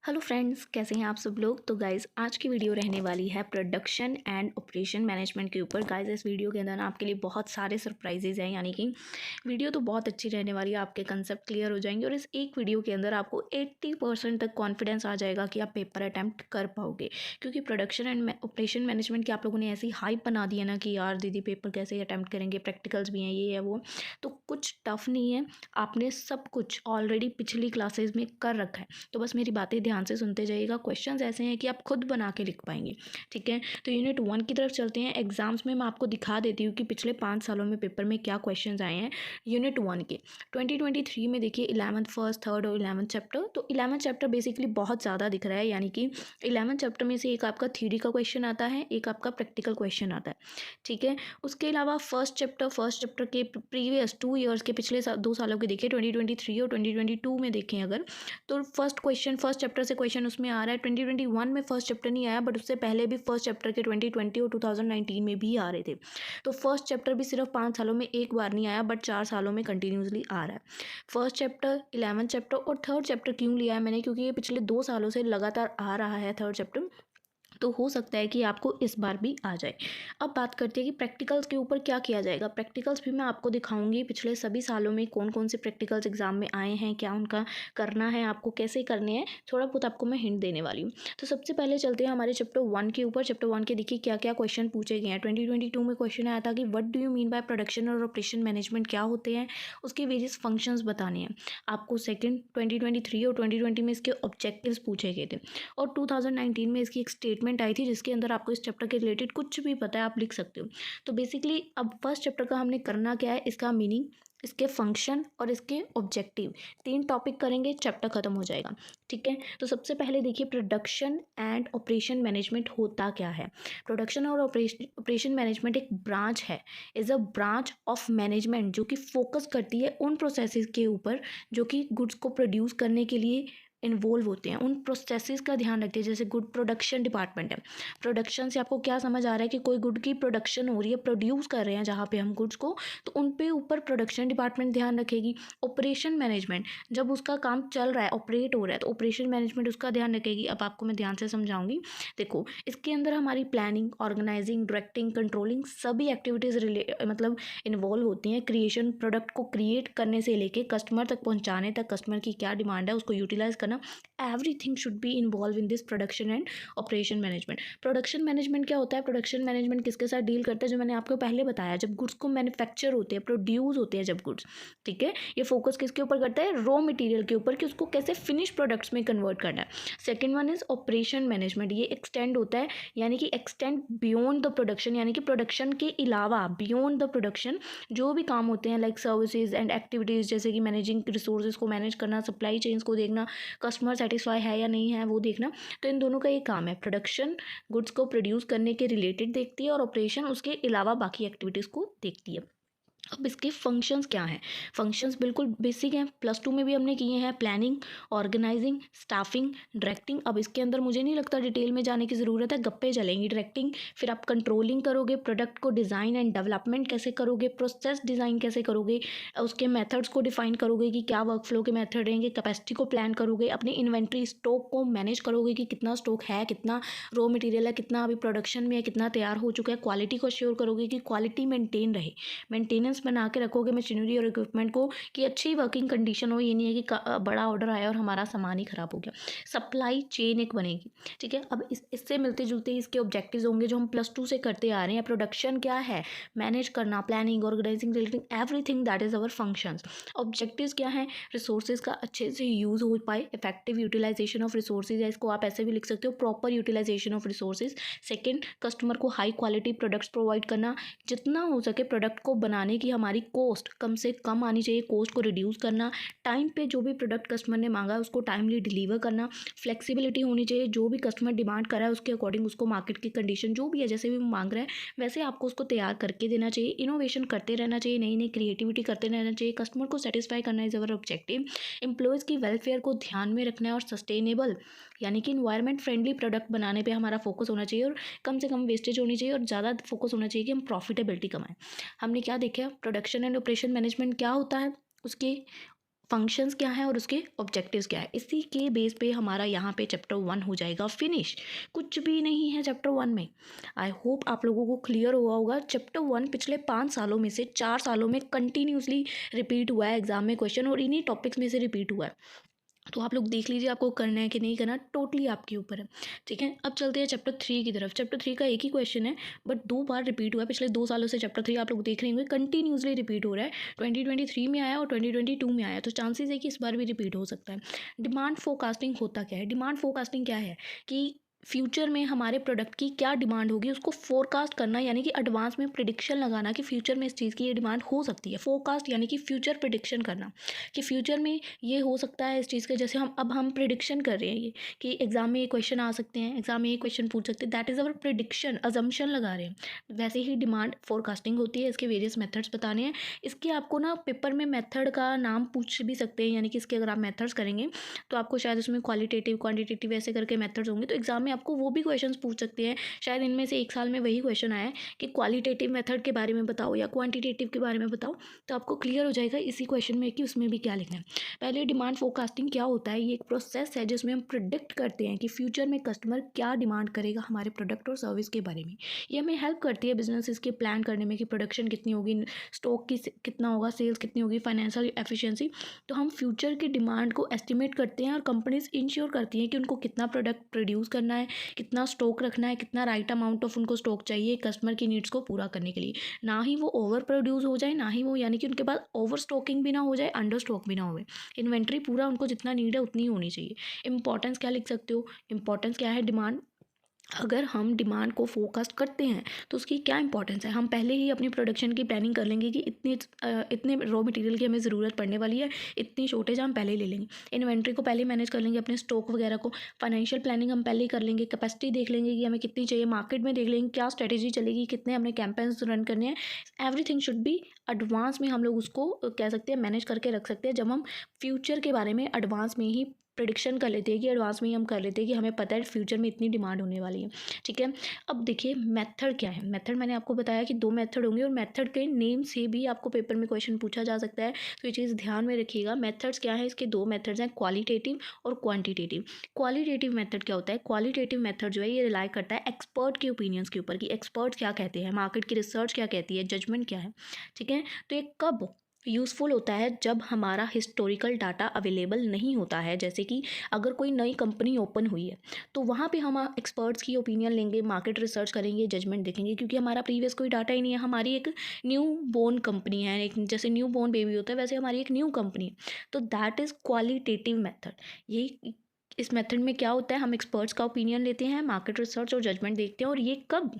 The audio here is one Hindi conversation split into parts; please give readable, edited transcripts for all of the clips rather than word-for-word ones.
हेलो फ्रेंड्स, कैसे हैं आप सब लोग। तो गाइज़ आज की वीडियो रहने वाली है प्रोडक्शन एंड ऑपरेशन मैनेजमेंट के ऊपर। गाइज़ इस वीडियो के अंदर ना आपके लिए बहुत सारे सरप्राइजेज हैं, यानी कि वीडियो तो बहुत अच्छी रहने वाली है, आपके कंसेप्ट क्लियर हो जाएंगे और इस एक वीडियो के अंदर आपको 80% तक कॉन्फिडेंस आ जाएगा कि आप पेपर अटैम्प्ट कर पाओगे। क्योंकि प्रोडक्शन एंड ऑपरेशन मैनेजमेंट की आप लोगों ने ऐसी हाइप बना दी है ना कि यार दीदी पेपर कैसे अटैम्प्ट करेंगे, प्रैक्टिकल्स भी हैं, ये है वो। तो कुछ टफ नहीं है, आपने सब कुछ ऑलरेडी पिछली क्लासेज में कर रखा है। तो बस मेरी बातें ध्यान से सुनते जाइएगा। क्वेश्चंस ऐसे हैं कि आप खुद बना के लिख पाएंगे। ठीक है, तो यूनिट 1 की तरफ चलते हैं। एग्जाम्स में मैं आपको दिखा देती हूँ कि पिछले 5 सालों में पेपर में क्या क्वेश्चंस आए हैं यूनिट 1 के। 2023 में देखिए 11th फर्स्ट थर्ड और 11th चैप्टर। तो 11th चैप्टर बेसिकली बहुत ज़्यादा दिख रहा है, यानी कि 11th चैप्टर में से एक आपका थ्योरी का क्वेश्चन आता है, एक आपका प्रैक्टिकल क्वेश्चन आता है। ठीक है, उसके अलावा फर्स्ट चैप्टर के प्रीवियस 2 ईयर्स के पिछले 2 सालों के देखिए, 2023 और 2022 में देखें अगर, तो फर्स्ट चैप्टर से क्वेश्चन उसमें आ रहा है। 2021 में फर्स्ट चैप्टर नहीं आया, बट उससे पहले भी फर्स्ट चैप्टर के 2020 और 2019 में भी आ रहे थे। तो फर्स्ट चैप्टर भी सिर्फ 5 सालों में एक बार नहीं आया, बट 4 सालों में कंटिन्यूसली आ रहा है। फर्स्ट चैप्टर, 11th चैप्टर और थर्ड चैप्टर क्यों लिया है मैंने, क्योंकि ये पिछले 2 सालों से लगातार आ रहा है थर्ड चैप्टर। तो हो सकता है कि आपको इस बार भी आ जाए। अब बात करते हैं कि प्रैक्टिकल्स के ऊपर क्या किया जाएगा। प्रैक्टिकल्स भी मैं आपको दिखाऊंगी पिछले सभी सालों में कौन कौन से प्रैक्टिकल्स एग्जाम में आए हैं, क्या उनका करना है, आपको कैसे करने हैं, थोड़ा बहुत आपको मैं हिंट देने वाली हूँ। तो सबसे पहले चलते हैं हमारे चैप्टर 1 के ऊपर। चैप्टर 1 के देखिए क्या क्या क्वेश्चन पूछे गए हैं। 2022 में क्वेश्चन आया था कि what do you mean by production और ऑपरेशन मैनेजमेंट, क्या होते हैं, उसके वेरियस फंक्शंस बताने हैं आपको। सेकंड 2023 और 2020 में इसके ऑब्जेक्टिव्स पूछे गए थे और 2019 में इसकी एक स्टेटमेंट आई थी जिसके अंदर आपको इस चैप्टर के रिलेटेड कुछ भी पता है आप लिख सकते हो। तो बेसिकली अब फर्स्ट चैप्टर का हमने करना क्या है, इसका मीनिंग, इसके फंक्शन और इसके ऑब्जेक्टिव, 3 टॉपिक करेंगे, चैप्टर खत्म हो जाएगा। ठीक है, तो सबसे पहले देखिए प्रोडक्शन एंड ऑपरेशन मैनेजमेंट होता क्या है। प्रोडक्शन और ऑपरेशन मैनेजमेंट एक ब्रांच है, is a branch of management जो कि फोकस करती है उन प्रोसेसेस के ऊपर जो कि गुड्स को प्रोड्यूस करने के लिए इन्वॉल्व होते हैं। उन प्रोसेसेस का ध्यान रखते हैं। जैसे गुड प्रोडक्शन डिपार्टमेंट है, प्रोडक्शन से आपको क्या समझ आ रहा है कि कोई गुड की प्रोडक्शन हो रही है, प्रोड्यूस कर रहे हैं जहाँ पे हम गुड्स को, तो उन पे ऊपर प्रोडक्शन डिपार्टमेंट ध्यान रखेगी। ऑपरेशन मैनेजमेंट जब उसका काम चल रहा है, ऑपरेट हो रहा है, तो ऑपरेशन मैनेजमेंट उसका ध्यान रखेगी। अब आपको मैं ध्यान से समझाऊंगी। देखो इसके अंदर हमारी प्लानिंग, ऑर्गेनाइजिंग, डायरेक्टिंग, कंट्रोलिंग सभी एक्टिविटीज़ मतलब इन्वॉल्व होती हैं। क्रिएशन, प्रोडक्ट को क्रिएट करने से लेके कस्टमर तक पहुँचाने तक, कस्टमर की क्या डिमांड है उसको यूटिलाइज करना, everything should be involve in this production and operation management. Production management क्या होता है, प्रोडक्शन मैनेजमेंट किसके साथ डील करता है, जो मैंने आपको पहले बताया, जब गुड्स को मैन्युफैक्चर होते हैं, प्रोड्यूस होते हैं जब गुड्स। ठीक है, ये फोकस किसके ऊपर करता है, रॉ मटेरियल के ऊपर, कि उसको कैसे फिनिश प्रोडक्ट्स में कन्वर्ट करना है। Second one is operation management, ये एक्सटेंड होता है, यानी कि एक्सटेंड बियॉन्ड द प्रोडक्शन, यानी कि प्रोडक्शन के अलावा बियॉन्ड द प्रोडक्शन जो भी काम होते हैं, लाइक सर्विसेज एंड एक्टिविटीज़, जैसे कि मैनेजिंग रिसोर्सेज को मैनेज करना, सप्लाई चेन्स को देखना, कस्टमर सेटिस्फाई है या नहीं है वो देखना। तो इन दोनों का ये काम है। प्रोडक्शन गुड्स को प्रोड्यूस करने के रिलेटेड देखती है और ऑपरेशन उसके अलावा बाकी एक्टिविटीज़ को देखती है। अब इसके फंक्शंस क्या हैं। फंक्शंस बिल्कुल बेसिक हैं, +2 में भी हमने किए हैं, प्लानिंग, ऑर्गेनाइजिंग, स्टाफिंग, डायरेक्टिंग। अब इसके अंदर मुझे नहीं लगता डिटेल में जाने की ज़रूरत है, गप्पे चलेंगी। डायरेक्टिंग, फिर आप कंट्रोलिंग करोगे, प्रोडक्ट को डिज़ाइन एंड डेवलपमेंट कैसे करोगे, प्रोसेस डिज़ाइन कैसे करोगे, उसके मेथड्स को डिफाइन करोगे कि क्या वर्क फ्लो के मेथड रहेंगे, कैपेसिटी को प्लान करोगे, अपनी इन्वेंट्री स्टॉक को मैनेज करोगे कि कितना स्टॉक है, कितना रॉ मटेरियल है, कितना अभी प्रोडक्शन में है, कितना तैयार हो चुका है। क्वालिटी को श्योर करोगे कि क्वालिटी मेंटेन रहे, मेंटेनेंस बना के रखोगे मशीनरी और इक्विपमेंट को कि अच्छी वर्किंग कंडीशन हो। ये नहीं है कि बड़ा ऑर्डर आया और हमारा सामान ही खराब हो गया। सप्लाई चेन एक बनेगी। ठीक है, अब इससे मिलते जुलते इसके ऑब्जेक्टिव्स होंगे जो हम +2 से करते आ रहे हैं। प्रोडक्शन क्या है, मैनेज करना, planning, organizing, relating everything, that is our functions. Objectives क्या है, रिसोर्सेज का अच्छे से यूज़ हो पाए, इफेक्टिव यूटिलाइजेशन ऑफ रिसोर्सेज, या इसको आप ऐसे भी लिख सकते हो, proper utilization of resources. Second, customer को हाई क्वालिटी प्रोडक्ट्स प्रोवाइड करना, जितना हो सके प्रोडक्ट को बनाने की हमारी कॉस्ट कम से कम आनी चाहिए, कॉस्ट को रिड्यूस करना। टाइम पे जो भी प्रोडक्ट कस्टमर ने मांगा है उसको टाइमली डिलीवर करना। फ्लेक्सिबिलिटी होनी चाहिए, जो भी कस्टमर डिमांड कर रहा है उसके अकॉर्डिंग उसको मार्केट की कंडीशन जो भी है, जैसे भी मांग रहा है वैसे आपको उसको तैयार करके देना चाहिए। इनोवेशन करते रहना चाहिए, नई नई क्रिएटिविटी करते रहना चाहिए। कस्टमर को सेटिस्फाई करना इज अवर ऑब्जेक्टिव। एम्प्लॉयज़ की वेलफेयर को ध्यान में रखना है और सस्टेनेबल यानी कि इन्वायरमेंट फ्रेंडली प्रोडक्ट बनाने पर हमारा फोकस होना चाहिए और कम से कम वेस्टेज होनी चाहिए और ज़्यादा फोकस होना चाहिए कि हम प्रॉफिटेबिलिटी कमाएं। हमने क्या देखा, प्रोडक्शन एंड ऑपरेशन मैनेजमेंट क्या होता है, उसके फंक्शंस क्या है और उसके ऑब्जेक्टिव्स क्या है। इसी के बेस पे हमारा यहाँ पे चैप्टर 1 हो जाएगा फिनिश। कुछ भी नहीं है चैप्टर 1 में। आई होप आप लोगों को क्लियर हुआ होगा। चैप्टर 1 पिछले 5 सालों में से 4 सालों में कंटिन्यूसली रिपीट हुआ है एग्जाम में क्वेश्चन, और इन्हीं टॉपिक्स में से रिपीट हुआ है। तो आप लोग देख लीजिए आपको करना है कि नहीं करना, टोटली आपके ऊपर है। ठीक है, अब चलते हैं चैप्टर 3 की तरफ। चैप्टर 3 का एक ही क्वेश्चन है, बट 2 बार रिपीट हुआ है। पिछले 2 सालों से चैप्टर 3 आप लोग देख रहे होंगे कंटिन्यूसली रिपीट हो रहा है। 2023 में आया और 2022 में आया, तो चांसेस है कि इस बार भी रिपीट हो सकता है। डिमांड फोरकास्टिंग होता क्या है? डिमांड फोरकास्टिंग क्या है कि फ्यूचर में हमारे प्रोडक्ट की क्या डिमांड होगी उसको फोरकास्ट करना, यानी कि एडवांस में प्रिडिक्शन लगाना कि फ्यूचर में इस चीज़ की ये डिमांड हो सकती है। फोरकास्ट यानी कि फ्यूचर प्रिडिक्शन करना कि फ्यूचर में ये हो सकता है इस चीज़ का। जैसे हम प्रिडिक्शन कर रहे हैं ये कि एग्जाम में ये क्वेश्चन आ सकते हैं, एग्जाम में ये क्वेश्चन पूछ सकते हैं, that is our prediction, assumption लगा रहे हैं। वैसे ही डिमांड फोरकास्टिंग होती है। इसके वेरियस मेथड्स बताने हैं। इसके आपको ना पेपर में मेथड का नाम पूछ भी सकते हैं, यानी कि इसके अगर आप मेथड्स करेंगे तो आपको शायद उसमें क्वालिटेटिव क्वांटिटेटिव ऐसे करके मेथड्स होंगे, तो एग्जाम में आपको वो भी क्वेश्चन पूछ सकते हैं। शायद इनमें से एक साल में वही क्वेश्चन आया है कि क्वालिटेटिव मेथड के बारे में बताओ या क्वांटिटेटिव के बारे में बताओ, तो आपको क्लियर हो जाएगा इसी क्वेश्चन में कि उसमें भी क्या लिखना है। पहले डिमांड फोरकास्टिंग क्या होता है? ये एक प्रोसेस है जिसमें हम प्रिडिक्ट करते हैं कि फ्यूचर में कस्टमर क्या डिमांड करेगा हमारे प्रोडक्ट और सर्विस के बारे में। ये हमें हेल्प करती है बिजनेस के प्लान करने में कि प्रोडक्शन कितनी होगी, स्टॉक की कितना होगा, सेल्स कितनी होगी, फाइनेंशियल एफिशिएंसी। तो हम फ्यूचर की डिमांड को एस्टिमेट करते हैं और कंपनीज इंश्योर करती हैं कि उनको कितना प्रोडक्ट प्रोड्यूस करना है, कितना स्टॉक रखना है, कितना राइट अमाउंट ऑफ उनको स्टॉक चाहिए कस्टमर की नीड्स को पूरा करने के लिए। ना ही वो ओवर प्रोड्यूस हो जाए, ना ही वो यानी कि उनके पास ओवर स्टॉकिंग भी ना हो जाए, अंडर स्टॉक भी ना हो। इन्वेंट्री पूरा उनको जितना नीड है उतनी ही होनी चाहिए। इंपॉर्टेंस क्या लिख सकते हो? इंपॉर्टेंस क्या है? डिमांड, अगर हम डिमांड को फोकस्ट करते हैं तो उसकी क्या इंपॉर्टेंस है। हम पहले ही अपनी प्रोडक्शन की प्लानिंग कर लेंगे कि इतने रॉ मटेरियल की हमें ज़रूरत पड़ने वाली है, इतनी शॉर्टेज हम पहले ही ले लेंगे। इन्वेंट्री को पहले मैनेज कर लेंगे, अपने स्टॉक वगैरह को। फाइनेंशियल प्लानिंग हम पहले ही कर लेंगे, कैपेसिटी देख लेंगे कि हमें कितनी चाहिए, मार्केट में देख लेंगे क्या स्ट्रेटेजी चलेगी, कितने हमने कैंपेन्स रन करने हैं। एवरीथिंग शुड बी एडवांस में, हम लोग उसको कह सकते हैं मैनेज करके रख सकते हैं। जब हम फ्यूचर के बारे में एडवांस में ही प्रिडिक्शन कर लेते हैं कि एडवांस में ही हम कर लेते हैं कि हमें पता है फ्यूचर में इतनी डिमांड होने वाली है। ठीक है, अब देखिए मेथड क्या है। मेथड मैंने आपको बताया कि 2 मेथड होंगे और मेथड के नेम से भी आपको पेपर में क्वेश्चन पूछा जा सकता है, तो ये चीज़ ध्यान में रखिएगा। मेथड्स क्या है? इसके 2 मेथड्स हैं, क्वालिटेटिव और क्वांटिटेटिव। क्वालिटेटिव मेथड क्या होता है? क्वालिटेटिव मेथड जो है ये रिलाई करता है एक्सपर्ट के ओपिनियंस के ऊपर कि एक्सपर्ट्स क्या कहते हैं, मार्केट की रिसर्च क्या कहती है, जजमेंट क्या है। ठीक है, तो ये कब यूज़फुल होता है? जब हमारा हिस्टोरिकल डाटा अवेलेबल नहीं होता है। जैसे कि अगर कोई नई कंपनी ओपन हुई है तो वहाँ पे हम एक्सपर्ट्स की ओपिनियन लेंगे, मार्केट रिसर्च करेंगे, जजमेंट देखेंगे, क्योंकि हमारा प्रीवियस कोई डाटा ही नहीं है। हमारी एक न्यू बोर्न कंपनी है, एक जैसे न्यू बोर्न बेबी होता है वैसे हमारी एक न्यू कंपनी है। तो दैट इज़ क्वालिटेटिव मेथड। ये इस मेथड में क्या होता है? हम एक्सपर्ट्स का ओपिनियन लेते हैं, मार्केट रिसर्च और जजमेंट देखते हैं। और ये कब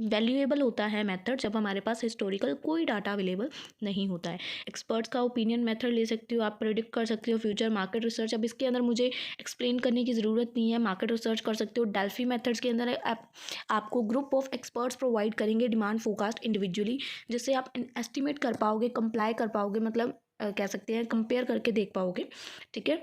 वैल्यूएबल होता है मेथड? जब हमारे पास हिस्टोरिकल कोई डाटा अवेलेबल नहीं होता है। एक्सपर्ट्स का ओपिनियन मेथड ले सकते हो, आप प्रेडिक्ट कर सकते हो फ्यूचर। मार्केट रिसर्च, अब इसके अंदर मुझे एक्सप्लेन करने की ज़रूरत नहीं है, मार्केट रिसर्च कर सकते हो। डेल्फी मेथड्स के अंदर आपको ग्रुप ऑफ एक्सपर्ट्स प्रोवाइड करेंगे डिमांड फोरकास्ट इंडिविजुअली, जिससे आप एस्टिमेट कर पाओगे, कंप्लाई कर पाओगे, मतलब कह सकते हैं कंपेयर करके देख पाओगे। ठीक है,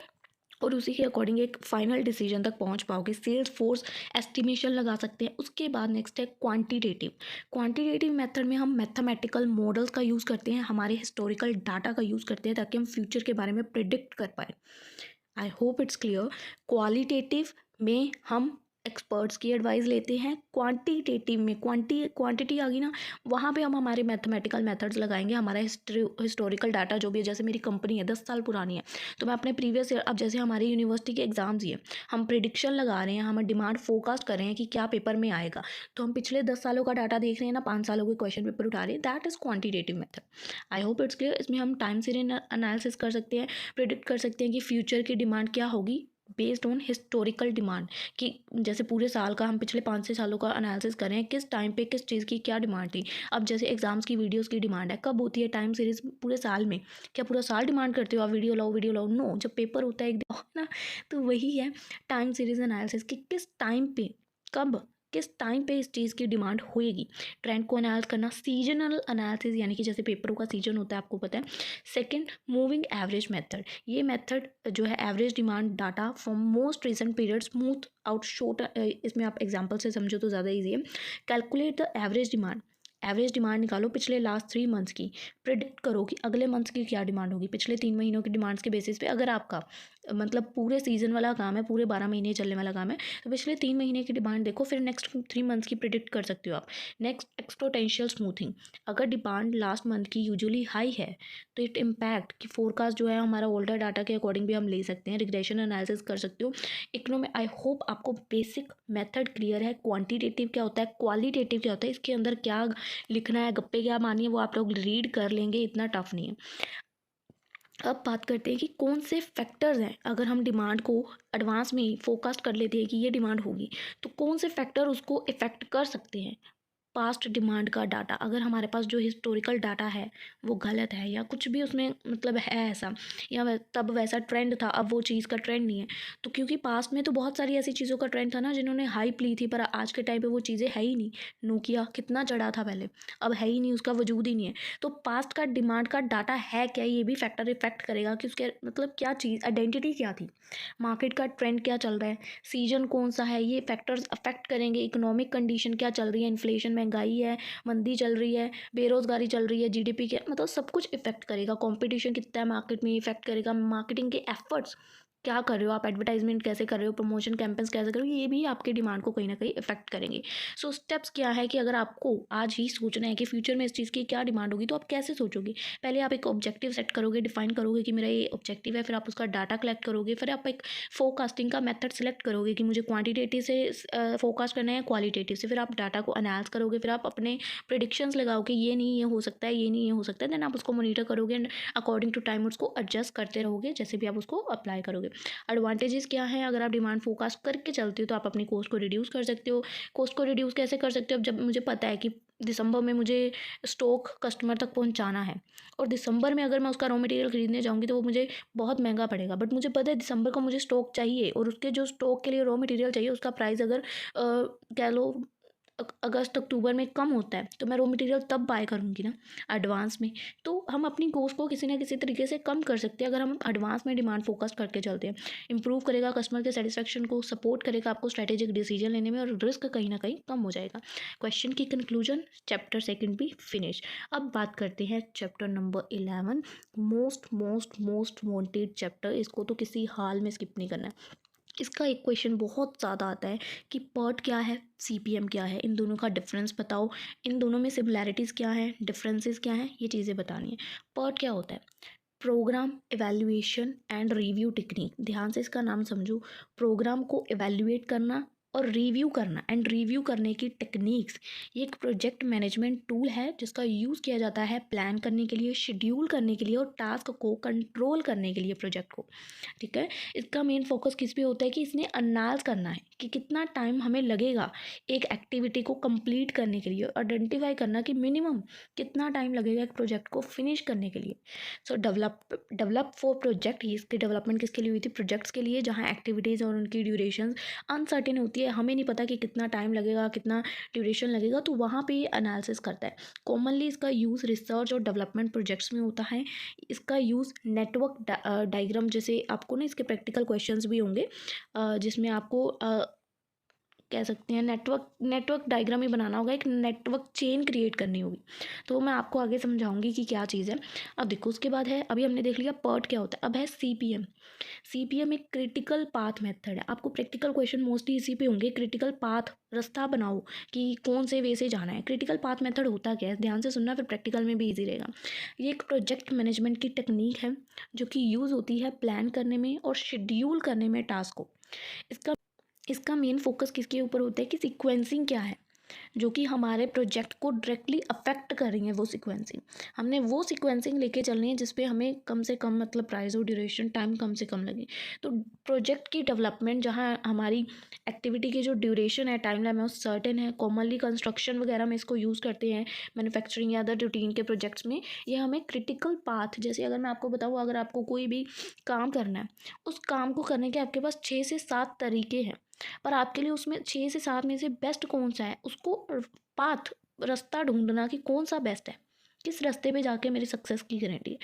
और उसी के अकॉर्डिंग एक फाइनल डिसीजन तक पहुंच पाओगे। सेल्स फोर्स एस्टिमेशन लगा सकते हैं। उसके बाद नेक्स्ट है क्वांटिटेटिव। क्वांटिटेटिव मेथड में हम मैथमेटिकल मॉडल्स का यूज़ करते हैं, हमारे हिस्टोरिकल डाटा का यूज़ करते हैं ताकि हम फ्यूचर के बारे में प्रिडिक्ट कर पाए। I hope it's clear. Qualitative में हम एक्सपर्ट्स की एडवाइस लेते हैं। क्वांटिटेटिव में क्वांटिटी आ गई ना, वहाँ पे हम हमारे मैथमेटिकल मेथड्स लगाएंगे। हमारा हिस्टोरिकल डाटा जो भी है, जैसे मेरी कंपनी है 10 साल पुरानी है, तो मैं अपने प्रीवियस ईयर, अब जैसे हमारी यूनिवर्सिटी के एग्जाम्स ही है, हम प्रिडिक्शन लगा रहे हैं, हम डिमांड फोरकास्ट कर रहे हैं कि क्या पेपर में आएगा, तो हम पिछले 10 सालों का डाटा देख रहे हैं ना, 5 सालों के क्वेश्चन पेपर उठा रहे हैं। That is quantitative method. I hope it's clear. इसमें हम टाइम सीरीज एनालिसिस कर सकते हैं, प्रिडिक्ट कर सकते हैं कि फ्यूचर की डिमांड क्या होगी बेस्ड ऑन हिस्टोरिकल डिमांड, कि जैसे पूरे साल का हम पिछले 5-6 सालों का एनालिसिस करें, किस टाइम पे किस चीज़ की क्या डिमांड थी। अब जैसे एग्जाम्स की वीडियोस की डिमांड है, कब होती है टाइम सीरीज? पूरे साल में। क्या पूरा साल डिमांड करते हो आप वीडियो लाओ वीडियो लाओ? नो, जब पेपर होता है एक दिन ना, तो वही है टाइम सीरीज एनालिसिस कि किस टाइम पे, कब, किस टाइम पे इस चीज़ की डिमांड होएगी। ट्रेंड को एनालाइज करना। सीजनल एनालिसिस, यानी कि जैसे पेपरों का सीजन होता है आपको पता है। Second, moving average method. ये मेथड जो है average demand data from most recent period smooth out short, इसमें आप एग्जांपल से समझो तो ज़्यादा ईजी है। Calculate the average demand average demand निकालो पिछले लास्ट 3 मंथ्स की, प्रिडिक्ट करो कि अगले मंथ्स की क्या डिमांड होगी पिछले 3 महीनों की डिमांड्स के बेसिस पे। अगर आपका मतलब पूरे सीजन वाला काम है, पूरे 12 महीने चलने वाला काम है, तो पिछले 3 महीने की डिमांड देखो, फिर नेक्स्ट 3 मंथ्स की प्रिडिक्ट कर सकते हो आप। Next, exponential smoothing. अगर डिमांड लास्ट मंथ की यूजुअली हाई है तो इट इम्पैक्ट की फोरकास्ट जो है हमारा ओल्डर डाटा के अकॉर्डिंग भी हम ले सकते हैं, रिग्रेशन एनालिसिस कर सकते हो। इकोनॉमी, आई होप आपको बेसिक मेथड क्लियर है। क्वांटिटेटिव क्या होता है, क्वालिटेटिव क्या होता है, इसके अंदर क्या लिखना है, गप्पे क्या मानिए, वो आप लोग रीड कर लेंगे, इतना टफ नहीं है। अब बात करते हैं कि कौन से फैक्टर्स हैं। अगर हम डिमांड को एडवांस में ही फोरकास्ट कर लेते हैं कि ये डिमांड होगी, तो कौन से फैक्टर उसको इफ़ेक्ट कर सकते हैं। पास्ट डिमांड का डाटा, अगर हमारे पास जो हिस्टोरिकल डाटा है वो गलत है या कुछ भी उसमें मतलब है ऐसा, या तब वैसा ट्रेंड था, अब वो चीज़ का ट्रेंड नहीं है, तो क्योंकि पास्ट में तो बहुत सारी ऐसी चीज़ों का ट्रेंड था ना जिन्होंने हाइप ली थी, पर आज के टाइम पे वो चीज़ें है ही नहीं। नोकिया कितना चढ़ा था पहले, अब है ही नहीं, उसका वजूद ही नहीं है। तो पास्ट का डिमांड का डाटा है क्या, ये भी फैक्टर इफेक्ट करेगा कि उसके मतलब क्या चीज़, आइडेंटिटी क्या थी, मार्केट का ट्रेंड क्या चल रहा है, सीजन कौन सा है, ये फैक्टर्स अफेक्ट करेंगे। इकोनॉमिक कंडीशन क्या चल रही है, इन्फ्लेशन, महंगाई है, मंदी चल रही है, बेरोजगारी चल रही है, जीडीपी क्या, मतलब सब कुछ इफेक्ट करेगा। कंपटीशन कितना है मार्केट में, इफेक्ट करेगा। मार्केटिंग के एफर्ट्स क्या कर रहे हो आप, एडवर्टाइजमेंट कैसे कर रहे हो, प्रमोशन कैंपेन्स कैसे कर रहे हो, ये भी आपके डिमांड को कहीं ना कहीं इफेक्ट करेंगे। सो स्टेप्स क्या है कि अगर आपको आज ही सोचना है कि फ्यूचर में इस चीज़ की क्या डिमांड होगी, तो आप कैसे सोचोगे। पहले आप एक ऑब्जेक्टिव सेट करोगे, डिफाइन करोगे कि मेरा ये ऑब्जेक्टिव है, फिर आप उसका डाटा कलेक्ट करोगे, फिर आप एक फोरकास्टिंग का मेथड सेलेक्ट करोगे कि मुझे क्वांटिटेटिव से फोरकास्ट करना है, क्वालिटेटिव से। फिर आप डाटा को एनालाइज करोगे, फिर आप अपने प्रिडिक्शंस लगाओ कि ये नहीं ये हो सकता है, ये नहीं ये हो सकता है, देन आप उसको मॉनिटर करोगे एंड अकॉर्डिंग टू टाइम उसको एडजस्ट करते रहोगे जैसे भी आप उसको अप्लाई करोगे। एडवांटेजेस क्या है, अगर आप डिमांड फोरकास्ट करके चलते हो तो आप अपनी कॉस्ट को रिड्यूस कर सकते हो। कॉस्ट को रिड्यूस कैसे कर सकते हो, अब जब मुझे पता है कि दिसंबर में मुझे स्टॉक कस्टमर तक पहुंचाना है, और दिसंबर में अगर मैं उसका रॉ मटेरियल खरीदने जाऊंगी तो वो मुझे बहुत महंगा पड़ेगा, बट मुझे पता है दिसंबर को मुझे स्टॉक चाहिए, और उसके जो स्टॉक के लिए रॉ मटेरियल चाहिए उसका प्राइस अगर कह लो अगस्त अक्टूबर में कम होता है, तो मैं रॉ मटेरियल तब बाय करूँगी ना, एडवांस में। तो हम अपनी कॉस्ट को किसी ना किसी तरीके से कम कर सकते हैं अगर हम एडवांस में डिमांड फोकस करके चलते हैं। इंप्रूव करेगा कस्टमर के सेटिस्फेक्शन को, सपोर्ट करेगा आपको स्ट्रेटेजिक डिसीजन लेने में, और रिस्क कहीं ना कहीं कम हो जाएगा। क्वेश्चन की कंक्लूजन, चैप्टर सेकंड भी फिनिश। अब बात करते हैं chapter number 11, most most most wanted chapter. इसको तो किसी हाल में स्किप नहीं करना है। इसका एक क्वेश्चन बहुत ज़्यादा आता है कि पर्ट क्या है, सीपीएम क्या है, इन दोनों का डिफरेंस बताओ, इन दोनों में सिमिलैरिटीज़ क्या हैं, डिफरेंसेस क्या हैं, ये चीज़ें बतानी है। पर्ट क्या होता है, program evaluation and review technique. ध्यान से इसका नाम समझो। प्रोग्राम को इवैल्यूएट करना और रिव्यू करना, एंड रिव्यू करने की टेक्निक्स। ये एक प्रोजेक्ट मैनेजमेंट टूल है जिसका यूज़ किया जाता है प्लान करने के लिए, शेड्यूल करने के लिए, और टास्क को कंट्रोल करने के लिए, प्रोजेक्ट को। ठीक है। इसका मेन फोकस किस पे होता है कि इसने अनालाइज करना है कि कितना टाइम हमें लगेगा एक एक्टिविटी को कंप्लीट करने के लिए, आइडेंटिफाई करना कि मिनिमम कितना टाइम लगेगा एक प्रोजेक्ट को फिनिश करने के लिए। सो डेवलप फॉर प्रोजेक्ट, इसकी डेवलपमेंट किसके लिए हुई थी, प्रोजेक्ट्स के लिए, जहाँ एक्टिविटीज़ और उनकी ड्यूरेशन अनसर्टेन होती है, हमें नहीं पता कि कितना टाइम लगेगा, कितना ड्यूरेशन लगेगा, तो वहाँ पे ये एनालिसिस करता है। कॉमनली इसका यूज़ रिसर्च और डेवलपमेंट प्रोजेक्ट्स में होता है। इसका यूज़ नेटवर्क डायग्राम, जैसे आपको ना इसके प्रैक्टिकल क्वेश्चंस भी होंगे जिसमें आपको कह सकते हैं नेटवर्क डायग्राम ही बनाना होगा, एक नेटवर्क चेन क्रिएट करनी होगी, तो मैं आपको आगे समझाऊंगी कि क्या चीज़ है। अब देखो, उसके बाद है, अभी हमने देख लिया पर्ट क्या होता है, अब है सीपीएम। सीपीएम एक क्रिटिकल पाथ मेथड है। आपको प्रैक्टिकल क्वेश्चन मोस्टली इसी पे होंगे, क्रिटिकल पाथ, रास्ता बनाओ कि कौन से वे से जाना है। क्रिटिकल पाथ मेथड होता क्या है, ध्यान से सुनना, फिर प्रैक्टिकल में भी ईजी रहेगा। ये एक प्रोजेक्ट मैनेजमेंट की टेक्निक है जो कि यूज़ होती है प्लान करने में और शेड्यूल करने में टास्क को। इसका इसका मेन फोकस किसके ऊपर होता है कि सीक्वेंसिंग क्या है जो कि हमारे प्रोजेक्ट को डायरेक्टली अफेक्ट कर रही है। वो सीक्वेंसिंग, हमने वो सीक्वेंसिंग लेके चलनी है जिसपे हमें कम से कम मतलब प्राइस और ड्यूरेशन टाइम कम से कम लगे। तो प्रोजेक्ट की डेवलपमेंट, जहाँ हमारी एक्टिविटी की जो ड्यूरेशन है, टाइम लाइन है, वो सर्टेन है। कॉमनली कंस्ट्रक्शन वगैरह में इसको यूज़ करते हैं, मैन्युफैक्चरिंग या अदर रूटीन के प्रोजेक्ट्स में। ये हमें क्रिटिकल पाथ, जैसे अगर मैं आपको बताऊँ, अगर आपको कोई भी काम करना है, उस काम को करने के आपके पास 6 से 7 तरीके हैं, पर आपके लिए उसमें 6 से 7 में से बेस्ट कौन सा है, उसको पाथ, रास्ता ढूंढना कि कौन सा बेस्ट है, किस रास्ते पे जाके मेरी सक्सेस की गारंटी है,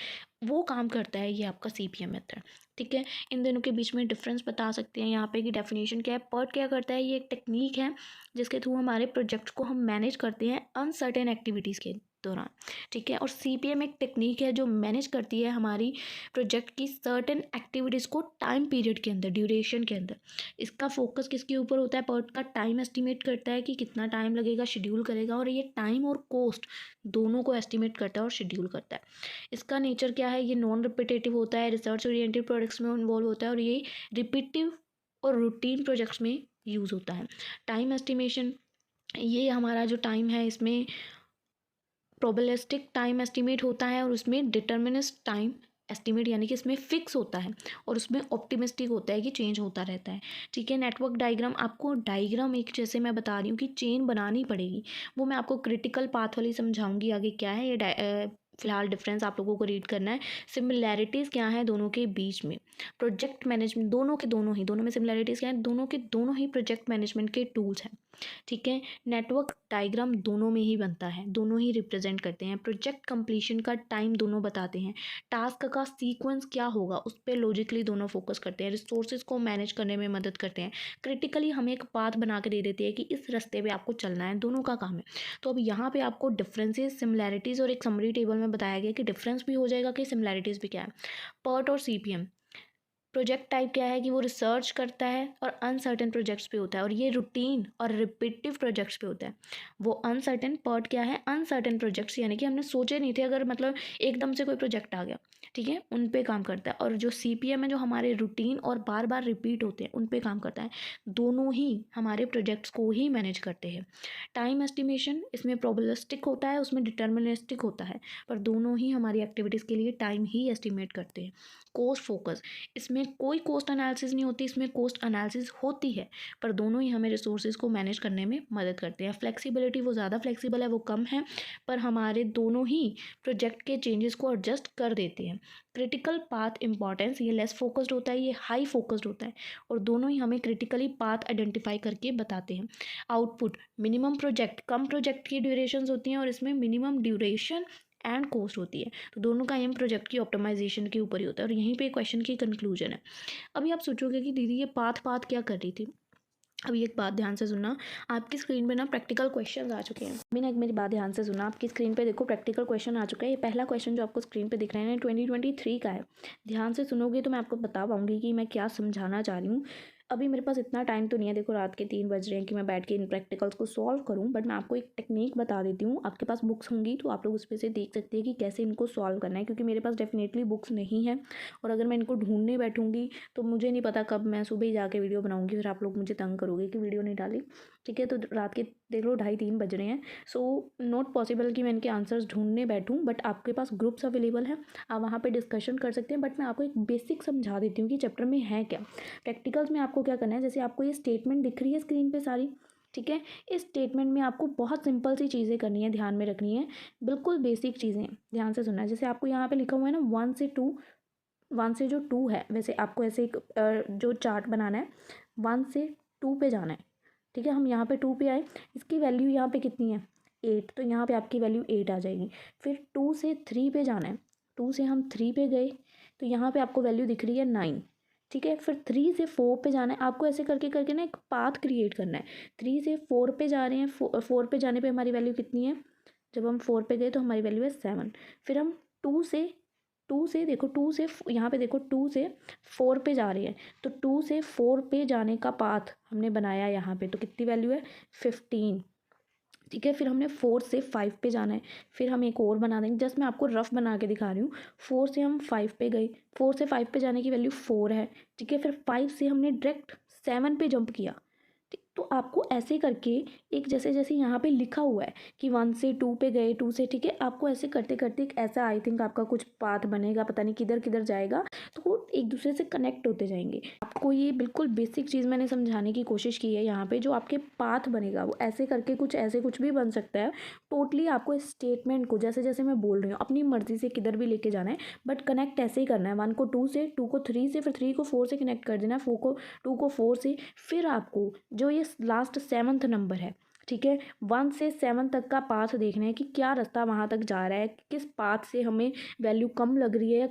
वो काम करता है ये आपका CPM मेथड। ठीक है, इन दोनों के बीच में डिफरेंस बता सकते हैं यहाँ पे कि डेफिनेशन क्या है। PERT क्या करता है, ये एक टेक्निक है जिसके थ्रू हमारे प्रोजेक्ट को हम मैनेज करते हैं अनसर्टेन एक्टिविटीज़ के दौरान। ठीक है, और CPM एक टेक्निक है जो मैनेज करती है हमारी प्रोजेक्ट की सर्टेन एक्टिविटीज़ को टाइम पीरियड के अंदर, ड्यूरेशन के अंदर। इसका फोकस किसके ऊपर होता है, PERT का टाइम एस्टिमेट करता है कि कितना टाइम लगेगा, शेड्यूल करेगा, और ये टाइम और कॉस्ट दोनों को एस्टिमेट करता है और शेड्यूल करता है। इसका नेचर क्या है, ये नॉन रिपीटेटिव होता है, रिसर्च ओरिएंटेड प्रोजेक्ट्स में इन्वॉल्व होता है, और ये रिपीटिव और रूटीन प्रोजेक्ट्स में यूज़ होता है। टाइम एस्टिमेशन, ये हमारा जो टाइम है इसमें प्रोबेबिलिस्टिक टाइम एस्टिमेट होता है, और उसमें डिटर्मिनिस्ट टाइम एस्टिमेट यानी कि इसमें फिक्स होता है, और उसमें ऑप्टिमिस्टिक होता है कि चेंज होता रहता है। ठीक है, नेटवर्क डायग्राम, आपको डायग्राम एक जैसे मैं बता रही हूँ कि चेन बनानी पड़ेगी, वो मैं आपको क्रिटिकल पाथ वाली समझाऊंगी आगे क्या है ये। फिलहाल डिफरेंस आप लोगों को रीड करना है। सिमिलैरिटीज़ क्या है दोनों के बीच में, प्रोजेक्ट मैनेजमेंट, दोनों में सिमिलैरिटीज़ क्या है, दोनों के दोनों ही प्रोजेक्ट मैनेजमेंट के टूल्स हैं। ठीक है, नेटवर्क डायग्राम दोनों में ही बनता है, दोनों ही रिप्रेजेंट करते हैं, प्रोजेक्ट कंप्लीशन का टाइम दोनों बताते हैं, टास्क का सीक्वेंस क्या होगा उस पर लॉजिकली दोनों फोकस करते हैं, रिसोर्सेज को मैनेज करने में मदद करते हैं, क्रिटिकली हमें एक पाथ बना के दे देते हैं कि इस रास्ते पे आपको चलना है, दोनों का काम है। तो अब यहाँ पे आपको डिफरेंसेस, सिमिलैरिटीज़ और एक समरी टेबल में बताया गया कि डिफरेंस भी हो जाएगा कि सिमिलैरिटीज़ भी क्या है। PERT और CPM, प्रोजेक्ट टाइप क्या है कि वो रिसर्च करता है और अनसर्टेन प्रोजेक्ट्स पे होता है, और ये रूटीन और रिपीटिव प्रोजेक्ट्स पे होता है। वो अनसर्टेन, PERT क्या है, अनसर्टेन प्रोजेक्ट्स यानी कि हमने सोचे नहीं थे, अगर मतलब एकदम से कोई प्रोजेक्ट आ गया, ठीक है, उन पे काम करता है। और जो CPM है जो हमारे रूटीन और बार बार रिपीट होते हैं उन पे काम करता है। दोनों ही हमारे प्रोजेक्ट्स को ही मैनेज करते हैं। टाइम एस्टिमेशन, इसमें प्रोबेबिलिस्टिक होता है, उसमें डिटर्मिनिस्टिक होता है, पर दोनों ही हमारी एक्टिविटीज़ के लिए टाइम ही एस्टिमेट करते हैं। कॉस्ट फोकस, इसमें कोई कॉस्ट एनालिसिस नहीं होती, इसमें कॉस्ट एनालिसिस होती है, पर दोनों ही हमें रिसोर्सेज को मैनेज करने में मदद करते हैं। फ्लेक्सिबिलिटी, वो ज़्यादा फ्लेक्सिबल है, वो कम है, पर हमारे दोनों ही प्रोजेक्ट के चेंजेस को एडजस्ट कर देते हैं। क्रिटिकल पाथ इंपॉर्टेंस, ये लेस फोकस्ड होता है, ये हाई फोकस्ड होता है, और दोनों ही हमें क्रिटिकली पाथ आइडेंटिफाई करके बताते हैं। आउटपुट, मिनिमम प्रोजेक्ट, कम प्रोजेक्ट की ड्यूरेशंस होती हैं, और इसमें मिनिमम ड्यूरेशन एंड कॉस्ट होती है, तो दोनों का एम प्रोजेक्ट की ऑप्टिमाइजेशन के ऊपर ही होता है, और यहीं पे क्वेश्चन की कंक्लूजन है। अभी आप सोचोगे कि दीदी ये पाथ पाथ क्या कर रही थी। अभी एक बात ध्यान से सुनना, आपकी स्क्रीन पे ना प्रैक्टिकल क्वेश्चन आ चुके हैं। अभी ना एक मेरी बात ध्यान से सुनना, आपकी स्क्रीन पे देखो प्रैक्टिकल क्वेश्चन आ चुका है। ये पहला क्वेश्चन जो आपको स्क्रीन पे दिख रहा है ना 2023 का है। ध्यान से सुनोगे तो मैं आपको बता पाऊंगी कि मैं क्या समझाना चाह रही हूँ। अभी मेरे पास इतना टाइम तो नहीं है, देखो रात के 3 बज रहे हैं कि मैं बैठ के इन प्रैक्टिकल्स को सॉल्व करूँ, बट मैं आपको एक टेक्निक बता देती हूँ। आपके पास बुक्स होंगी तो आप लोग उस पर से देख सकते हैं कि कैसे इनको सॉल्व करना है, क्योंकि मेरे पास डेफिनेटली बुक्स नहीं है, और अगर मैं इनको ढूंढने बैठूंगी तो मुझे नहीं पता कब मैं सुबह ही जाके वीडियो बनाऊंगी, फिर आप लोग मुझे तंग करोगे कि वीडियो नहीं डाली। ठीक है, तो रात के देख लो 2:30-3 बज रहे हैं, सो नॉट पॉसिबल कि मैं इनके आंसर्स ढूंढने बैठूं, बट आपके पास ग्रुप्स अवेलेबल हैं, आप वहाँ पे डिस्कशन कर सकते हैं। बट मैं आपको एक बेसिक समझा देती हूँ कि चैप्टर में है क्या। प्रैक्टिकल्स में आपको क्या करना है, जैसे आपको ये स्टेटमेंट दिख रही है स्क्रीन पे सारी, ठीक है, इस स्टेटमेंट में आपको बहुत सिंपल सी चीज़ें करनी है, ध्यान में रखनी है, बिल्कुल बेसिक चीज़ें, ध्यान से सुनना है। जैसे आपको यहाँ पे लिखा हुआ है ना 1 से 2, 1 से जो 2 है, वैसे आपको ऐसे एक जो चार्ट बनाना है, 1 से 2 पे जाना है। ठीक है, हम यहाँ पे 2 पे आए, इसकी वैल्यू यहाँ पे कितनी है 8, तो यहाँ पे आपकी वैल्यू 8 आ जाएगी। फिर 2 से 3 पे जाना है, 2 से हम 3 पे गए तो यहाँ पे आपको वैल्यू दिख रही है 9। ठीक है, फिर 3 से 4 पे जाना है, आपको ऐसे करके करके ना एक पाथ क्रिएट करना है। 3 से 4 पे जा रहे हैं, 4 पे जाने पे हमारी वैल्यू कितनी है, जब हम 4 पे गए तो हमारी वैल्यू है 7। फिर हम 2 से देखो, 2 से यहाँ पे देखो 2 से 4 पे जा रहे हैं, तो 2 से 4 पे जाने का पाथ हमने बनाया यहाँ पे, तो कितनी वैल्यू है 15। ठीक है, फिर हमने 4 से 5 पे जाना है, फिर हम एक और बना देंगे, जस्ट मैं आपको रफ बना के दिखा रही हूँ। 4 से हम 5 पे गए, 4 से 5 पे जाने की वैल्यू 4 है। ठीक है, फिर 5 से हमने डायरेक्ट 7 पे जंप किया। तो आपको ऐसे करके एक जैसे जैसे यहाँ पे लिखा हुआ है कि 1 से 2 पे गए, 2 से, ठीक है, आपको ऐसे करते करते एक ऐसा आई थिंक आपका कुछ पाथ बनेगा, पता नहीं किधर किधर जाएगा, तो वो एक दूसरे से कनेक्ट होते जाएंगे। आपको ये बिल्कुल बेसिक चीज़ मैंने समझाने की कोशिश की है यहाँ पे। जो आपके पाथ बनेगा वो ऐसे करके कुछ ऐसे कुछ भी बन सकता है। टोटली आपको स्टेटमेंट को जैसे जैसे मैं बोल रही हूँ अपनी मर्जी से किधर भी लेके जाना है, बट कनेक्ट ऐसे ही करना है। 1 को 2 से, 2 को 3 से, फिर 3 को 4 से कनेक्ट कर देना है, 4 को 2 को 4 से, फिर आपको जो ये लास्ट 7th नंबर है, ठीक है। 1 से 7 तक का पाथ देखना है कि क्या रास्ता वहाँ तक जा रहा है, किस पाथ से हमें वैल्यू कम लग रही है या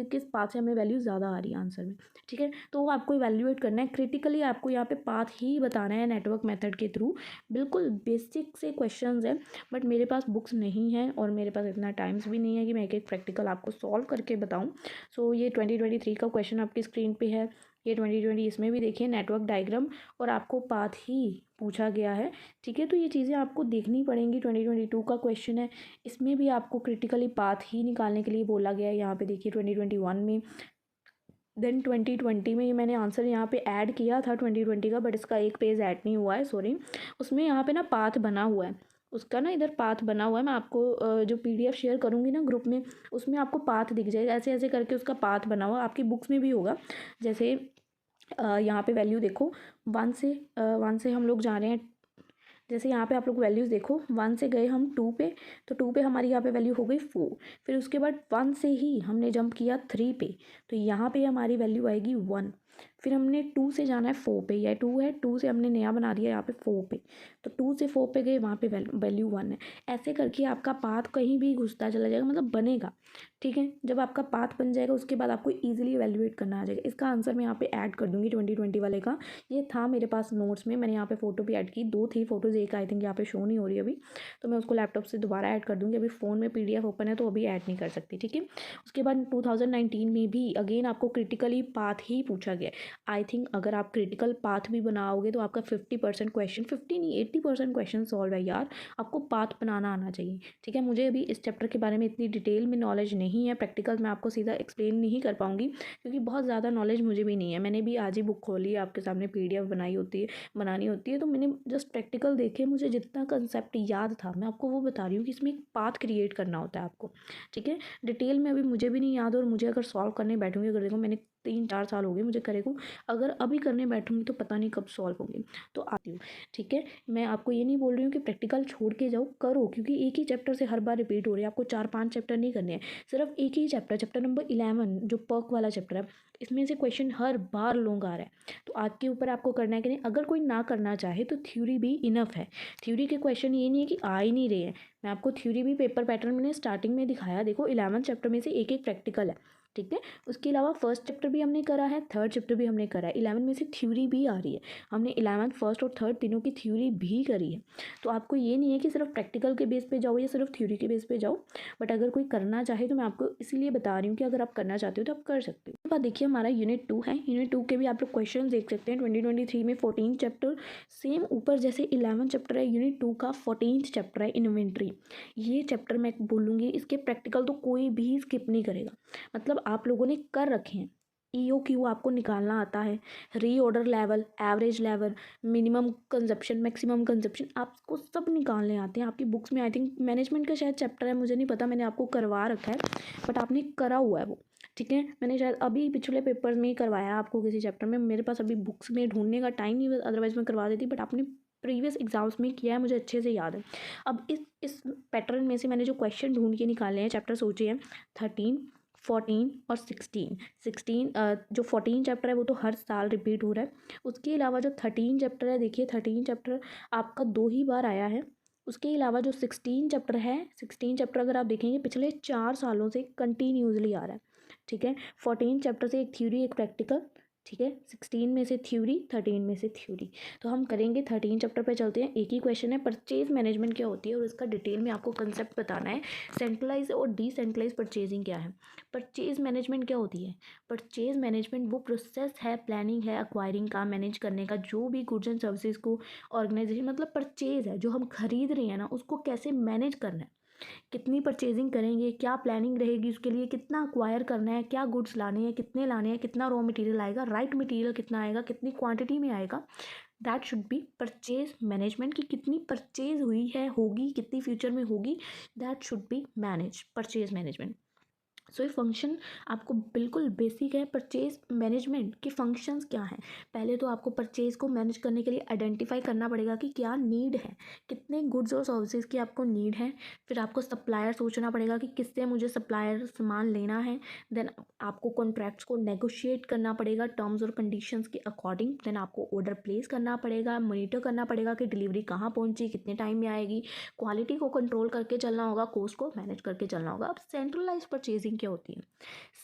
किस पाथ से हमें वैल्यू ज़्यादा आ रही है आंसर में। ठीक है, तो वो आपको इवैल्यूएट करना है। क्रिटिकली आपको यहाँ पे पाथ ही बताना है नेटवर्क मेथड के थ्रू। बिल्कुल बेसिक से क्वेश्चंस हैं, बट मेरे पास बुक्स नहीं है और मेरे पास इतना टाइम्स भी नहीं है कि मैं एक एक प्रैक्टिकल आपको सॉल्व करके बताऊँ। सो ये 2023 का क्वेश्चन आपकी स्क्रीन पे है, ये 2020 इसमें भी देखिए नेटवर्क डायग्राम और आपको पाथ ही पूछा गया है। ठीक है, तो ये चीज़ें आपको देखनी पड़ेंगी। 2022 का क्वेश्चन है, इसमें भी आपको क्रिटिकली पाथ ही निकालने के लिए बोला गया है। यहाँ पे देखिए 2021 में, देन 2020 में ये मैंने आंसर यहाँ पे ऐड किया था 2020 का, बट इसका एक पेज ऐड नहीं हुआ है, सॉरी। उसमें यहाँ पे ना पाथ बना हुआ है, उसका ना इधर पाथ बना हुआ है। मैं आपको जो PDF शेयर करूँगी ना ग्रुप में, उसमें आपको पाथ दिख जाएगा, ऐसे ऐसे करके उसका पाथ बना हुआ, आपकी बुक्स में भी होगा। जैसे यहाँ पे वैल्यू देखो, 1 से हम लोग जा रहे हैं। जैसे यहाँ पे आप लोग वैल्यूज़ देखो, 1 से गए हम 2 पे, तो 2 पे हमारी यहाँ पे वैल्यू हो गई 4। फिर उसके बाद 1 से ही हमने जंप किया 3 पे, तो यहाँ पे हमारी वैल्यू आएगी 1। फिर हमने 2 से जाना है 4 पे, यह 2 है, 2 से हमने नया बना दिया यहाँ पे 4 पे, तो 2 से 4 पे गए, वहाँ पे वैल्यू 1 है। ऐसे करके आपका पाथ कहीं भी घुसता चला जाएगा, मतलब बनेगा। ठीक है, जब आपका पाथ बन जाएगा उसके बाद आपको ईजिली इवैल्यूएट करना आ जाएगा। इसका आंसर मैं यहाँ पे ऐड कर दूँगी 2020 वाले का। ये था मेरे पास नोट्स में, मैंने यहाँ पे फ़ोटो भी ऐड की, 2 थी फ़ोटोज़, एक आई थिंक यहाँ पे शो नहीं हो रही अभी, तो मैं उसको लैपटॉप से दोबारा ऐड कर दूँगी। अभी फ़ोन में PDF ओपन है तो अभी ऐड नहीं कर सकती। ठीक है, उसके बाद 2019 में भी अगेन आपको क्रिटिकली पाथ ही पूछा गया है। आई थिंक अगर आप क्रिटिकल पाथ भी बनाओगे तो आपका 50% क्वेश्चन, 50 नहीं 80% क्वेश्चन सॉल्व है यार। आपको पाथ बनाना आना चाहिए। ठीक है, मुझे अभी इस चैप्टर के बारे में इतनी डिटेल में नॉलेज नहीं है, प्रैक्टिकल मैं आपको सीधा एक्सप्लेन नहीं कर पाऊँगी क्योंकि बहुत ज़्यादा नॉलेज मुझे भी नहीं है। मैंने भी आज ही बुक खोली है, आपके सामने PDF बनानी होती है, तो मैंने जस्ट प्रैक्टिकल देखे, मुझे जितना कंसेप्ट याद था मैं आपको वो बता रही हूँ कि इसमें एक पाथ क्रिएट करना होता है आपको। ठीक है, डिटेल में अभी मुझे भी नहीं याद, और मुझे अगर सॉल्व करने बैठूंगी, अगर देखो मैंने 3-4 साल हो गए मुझे करे को, अगर अभी करने बैठूंगी तो पता नहीं कब सॉल्व होंगे, तो आती हूँ। ठीक है, मैं आपको ये नहीं बोल रही हूँ कि प्रैक्टिकल छोड़ के जाओ, करो, क्योंकि एक ही चैप्टर से हर बार रिपीट हो रही है। आपको 4-5 चैप्टर नहीं करने हैं, सिर्फ एक ही चैप्टर नंबर 11 जो पर्क वाला चैप्टर है, इसमें से क्वेश्चन हर बार लॉन्ग आ रहा है। तो आपके ऊपर आपको करना है कि नहीं। अगर कोई ना करना चाहे तो थ्योरी भी इनफ है। थ्योरी के क्वेश्चन ये नहीं है कि आ ही नहीं रहे हैं, मैं आपको थ्योरी भी पेपर पैटर्न मैंने स्टार्टिंग में दिखाया। देखो 11 चैप्टर में से एक एक प्रैक्टिकल है। ठीक है, उसके अलावा फर्स्ट चैप्टर भी हमने करा है, थर्ड चैप्टर भी हमने करा है, 11 में से थ्योरी भी आ रही है। हमने 11 फर्स्ट और थर्ड तीनों की थ्योरी भी करी है। तो आपको ये नहीं है कि सिर्फ प्रैक्टिकल के बेस पे जाओ या सिर्फ थ्योरी के बेस पे जाओ, बट अगर कोई करना चाहे तो मैं आपको इसीलिए बता रही हूँ कि अगर आप करना चाहते हो तो आप कर सकते हो। तो देखिए हमारा यूनिट 2 है, यूनिट 2 के भी आप लोग क्वेश्चन देख सकते हैं। 2023 में 14 चैप्टर, सेम ऊपर जैसे 11 चैप्टर है, यूनिट 2 का 14th चैप्टर है इन्वेंट्री। ये चैप्टर मैं बोलूँगी, इसके प्रैक्टिकल तो कोई भी स्किप नहीं करेगा। मतलब आप लोगों ने कर रखे हैं, EOQ आपको निकालना आता है, reorder level, average level, minimum consumption, maximum consumption, आपको सब निकालने आते हैं। आपकी बुक्स में आई थिंक मैनेजमेंट का शायद चैप्टर है, मुझे नहीं पता, मैंने आपको करवा रखा है, बट आपने करा हुआ है वो। ठीक है, मैंने शायद अभी पिछले पेपर में ही करवाया आपको किसी चैप्टर में, मेरे पास अभी बुक्स में ढूंढने का टाइम नहीं, अदरवाइज मैं करवा देती, बट आपने प्रीवियस एग्जाम्स में किया है, मुझे अच्छे से याद है। अब इस पैटर्न में से मैंने जो क्वेश्चन ढूंढ के निकाले हैं, चैप्टर सोचे हैं 13, 14 और 16 जो 14 चैप्टर है वो तो हर साल रिपीट हो रहा है। उसके अलावा जो 13 चैप्टर है, देखिए 13 चैप्टर आपका 2 ही बार आया है। उसके अलावा जो 16 चैप्टर है, 16 चैप्टर अगर आप देखेंगे पिछले 4 सालों से कंटिन्यूसली आ रहा है। ठीक है, 14 चैप्टर से एक थ्योरी एक प्रैक्टिकल। ठीक है, 16 में से थ्योरी, 13 में से थ्योरी। तो हम करेंगे 13 चैप्टर पे चलते हैं। एक ही क्वेश्चन है, परचेज मैनेजमेंट क्या होती है, और इसका डिटेल में आपको कंसेप्ट बताना है। सेंट्रलाइज और डिसेंट्रलाइज परचेजिंग क्या है, परचेज मैनेजमेंट क्या होती है। परचेज मैनेजमेंट वो प्रोसेस है, प्लानिंग है, एक्वायरिंग का मैनेज करने का, जो भी गुड्स एंड सर्विसेज को ऑर्गेनाइजेशन, मतलब परचेज है जो हम खरीद रहे हैं ना, उसको कैसे मैनेज करना है, कितनी परचेजिंग करेंगे, क्या प्लानिंग रहेगी उसके लिए, कितना अक्वायर करना है, क्या गुड्स लाने हैं, कितने लाने हैं, कितना रॉ मटेरियल आएगा, राइट मटेरियल कितना आएगा, कितनी क्वांटिटी में आएगा, that should B purchase management. की कितनी परचेज हुई है, होगी, कितनी फ्यूचर में होगी, that should be manage, purchase management. So ये फंक्शन आपको बिल्कुल बेसिक है। परचेज मैनेजमेंट के फंक्शंस क्या हैं? पहले तो आपको परचेज को मैनेज करने के लिए आइडेंटिफाई करना पड़ेगा कि क्या नीड है, कितने गुड्स और सर्विसेज की आपको नीड है। फिर आपको सप्लायर सोचना पड़ेगा कि किससे मुझे सप्लायर सामान लेना है। देन आपको कॉन्ट्रैक्ट्स को नेगोशिएट करना पड़ेगा टर्म्स और कंडीशंस के अकॉर्डिंग। देन आपको ऑर्डर प्लेस करना पड़ेगा, मॉनिटर करना पड़ेगा कि डिलीवरी कहाँ पहुँची, कितने टाइम में आएगी। क्वालिटी को कंट्रोल करके चलना होगा, कॉस्ट को मैनेज करके चलना होगा। अब सेंट्रलाइज परचेजिंग क्या होती है?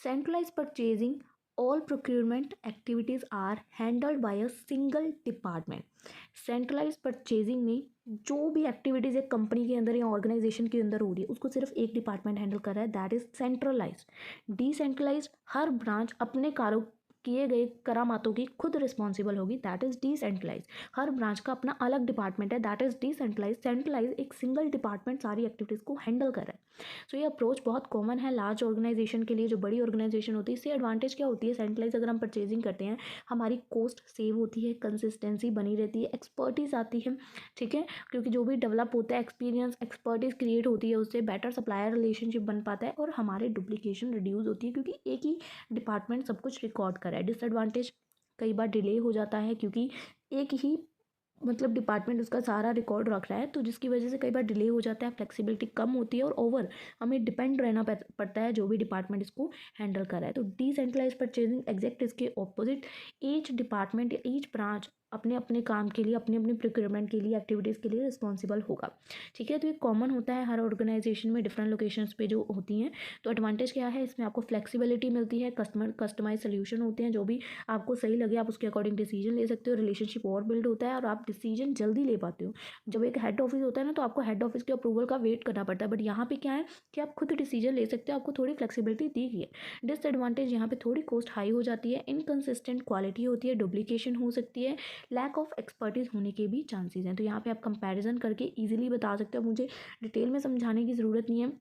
Centralized purchasing, all procurement activities are handled by a single department. Centralize purchasing में जो भी एक्टिविटीज़ एक कंपनी के अंदर या ऑर्गेनाइजेशन के अंदर हो रही है उसको सिर्फ एक डिपार्टमेंट हैंडल कर रहा है, दैट इज सेंट्रलाइज। डिसेंट्रलाइज, हर ब्रांच अपने कारों किए गए करामातों की खुद रिस्पॉन्सिबल होगी, दैट इज डिसेंट्रलाइज। हर ब्रांच का अपना अलग डिपार्टमेंट है, दैट इज डिसेंट्रलाइज। सेंट्रलाइज एक सिंगल डिपार्टमेंट सारी एक्टिविटीज़ को हैंडल कर रहा है। सो ये अप्रोच बहुत कॉमन है लार्ज ऑर्गेनाइजेशन के लिए, जो बड़ी ऑर्गेनाइजेशन होती है। इससे एडवांटेज क्या होती है? सेंट्रलाइज अगर हम परचेजिंग करते हैं, हमारी कॉस्ट सेव होती है, कंसिस्टेंसी बनी रहती है, एक्सपर्टीज आती है, ठीक है, क्योंकि जो भी डेवलप होता है एक्सपीरियंस, एक्सपर्टीज क्रिएट होती है, उससे बेटर सप्लायर रिलेशनशिप बन पाता है और हमारे डुप्लीकेशन रिड्यूस होती है क्योंकि एक ही डिपार्टमेंट सब कुछ रिकॉर्ड कर रहा है। डिसएडवांटेज, कई बार डिले हो जाता है क्योंकि एक ही मतलब डिपार्टमेंट उसका सारा रिकॉर्ड रख रहा है, तो जिसकी वजह से कई बार डिले हो जाता है, फ्लेक्सिबिलिटी कम होती है और ओवर हमें डिपेंड रहना पड़ता है जो भी डिपार्टमेंट इसको हैंडल कर रहा है। तो डिसेंट्रलाइज परचेजिंग एग्जैक्ट इसके ऑपोजिट, ईच डिपार्टमेंट या ईच ब्रांच अपने अपने काम के लिए, अपने अपने प्रोक्योरमेंट के लिए, एक्टिविटीज़ के लिए रिस्पॉन्सिबल होगा, ठीक है। तो ये कॉमन होता है हर ऑर्गेनाइजेशन में, डिफरेंट लोकेशंस पे जो होती हैं। तो एडवांटेज क्या है? इसमें आपको फ्लेक्सिबिलिटी मिलती है, कस्टमाइज सोल्यूशन होते हैं, जो भी आपको सही लगे आप उसके अकॉर्डिंग डिसीजन ले सकते हो, रिलेशनशिप और बिल्ड होता है और आप डिसीजन जल्दी ले पाते हो। जब एक हेड ऑफिस होता है ना, तो आपको हेड ऑफिस के अप्रूवल का वेट करना पड़ता है, बट यहाँ पे क्या है कि आप खुद डिसीजन ले सकते हो, आपको थोड़ी फ्लेक्सिबिलिटी दी गई है। डिसएडवांटेज, यहाँ पे थोड़ी कॉस्ट हाई हो जाती है, इनकंसिस्टेंट क्वालिटी होती है, डुप्लीकेशन हो सकती है, लैक ऑफ एक्सपर्टीज होने के भी चांसेस हैं। तो यहाँ पे आप कंपैरिजन करके इजीली बता सकते हो। मुझे डिटेल में समझाने की ज़रूरत नहीं है,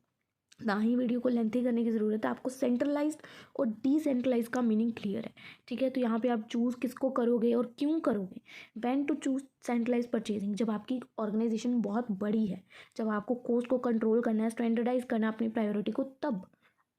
ना ही वीडियो को लेंथी करने की ज़रूरत है। आपको सेंट्रलाइज्ड और डिसेंट्रलाइज का मीनिंग क्लियर है, ठीक है। तो यहाँ पे आप चूज़ किसको करोगे और क्यों करोगे? When to choose centralize purchasing, जब आपकी ऑर्गेनाइजेशन बहुत बड़ी है, जब आपको कॉस्ट को कंट्रोल करना है, स्टैंडर्डाइज करना है अपनी प्रायोरिटी को, तब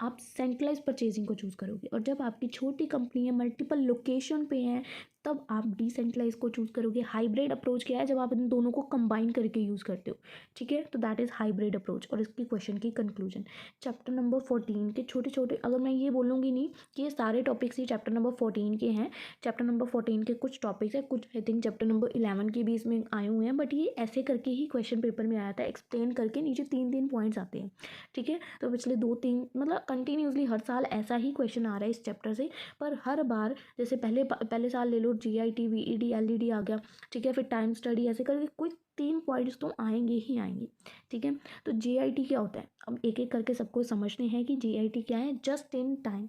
आप सेंट्रलाइज परचेजिंग को चूज़ करोगे। और जब आपकी छोटी कंपनी है, मल्टीपल लोकेशन पे है, तब आप डिसेंट्रलाइज को चूज़ करोगे। हाइब्रिड अप्रोच क्या है? जब आप इन दोनों को कंबाइन करके यूज़ करते हो, ठीक है, तो दैट इज़ हाइब्रिड अप्रोच। और इसकी क्वेश्चन की कंक्लूजन, चैप्टर नंबर 14 के छोटे छोटे, अगर मैं ये बोलूँगी नहीं कि ये सारे टॉपिक्स ही चैप्टर नंबर 14 के हैं, चैप्टर नंबर 14 के कुछ टॉपिक्स हैं, कुछ आई थिंक चैप्टर नंबर 11 के भी इसमें आए हुए हैं, बट ये ऐसे करके ही क्वेश्चन पेपर में आया था, एक्सप्लेन करके। नीचे 3-3 पॉइंट्स आते हैं, ठीक है। तो पिछले 2-3 मतलब कंटिन्यूसली हर साल ऐसा ही क्वेश्चन आ रहा है इस चैप्टर से, पर हर बार जैसे पहले साल ले लो, GIT, VED, LED आ गया, ठीक है, फिर टाइम स्टडी, ऐसे करके कोई 3 पॉइंट्स तो आएंगे ही आएंगे, ठीक है। तो GIT क्या होता है? अब एक एक करके सबको समझने हैं कि GIT क्या है। जस्ट इन टाइम,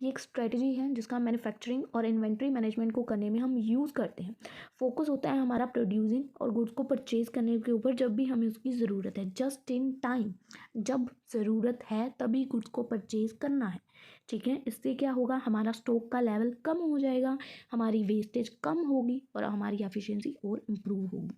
ये एक स्ट्रेटजी है जिसका मैन्युफैक्चरिंग और इन्वेंट्री मैनेजमेंट को करने में हम यूज़ करते हैं। फोकस होता है हमारा प्रोड्यूसिंग और गुड्स को परचेज करने के ऊपर जब भी हमें उसकी ज़रूरत है। जस्ट इन टाइम, जब ज़रूरत है तभी गुड्स को परचेज करना है, ठीक है। इससे क्या होगा? हमारा स्टॉक का लेवल कम हो जाएगा, हमारी वेस्टेज कम होगी और हमारी एफिशिएंसी और इम्प्रूव होगी।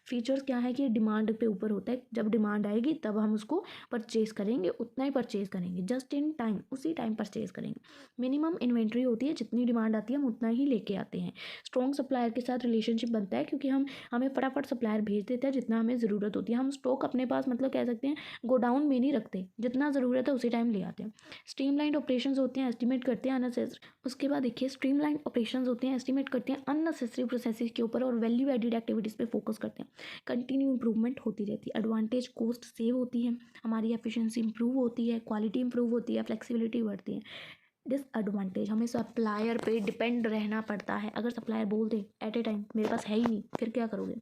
फीचर्स क्या है कि डिमांड पे ऊपर होता है, जब डिमांड आएगी तब हम उसको परचेज करेंगे, उतना ही परचेज करेंगे, जस्ट इन टाइम, उसी टाइम परचेज करेंगे। मिनिमम इन्वेंट्री होती है, जितनी डिमांड आती है हम उतना ही लेके आते हैं। स्ट्रॉन्ग सप्लायर के साथ रिलेशनशिप बनता है क्योंकि हमें फटाफट सप्लायर भेज देता है जितना हमें ज़रूरत होती है। हम स्टॉक अपने पास मतलब कह सकते हैं गोडाउन में नहीं रखते, जितना ज़रूरत है उसी टाइम ले आते हैं। स्ट्रीमलाइंड ऑपरेशंस होते हैं, एस्टिमेट करते हैं अननेसेसरी, उसके बाद देखिए स्ट्रीमलाइंड ऑपरेशंस होते हैं, एस्टिमेट करते हैं अननेसेसरी प्रोसेसेस के ऊपर और वैल्यू एडेड एक्टिविटीज़ पे फोकस करते हैं। कंटिन्यू इंप्रूवमेंट होती रहती है। एडवांटेज, कॉस्ट सेव होती है, हमारी एफिशिएंसी इंप्रूव होती है, क्वालिटी इंप्रूव होती है, फ्लेक्सिबिलिटी बढ़ती है। डिसएडवांटेज, हमें सप्लायर पे डिपेंड रहना पड़ता है। अगर सप्लायर बोल दे एट ए टाइम मेरे पास है ही नहीं, फिर क्या करोगे?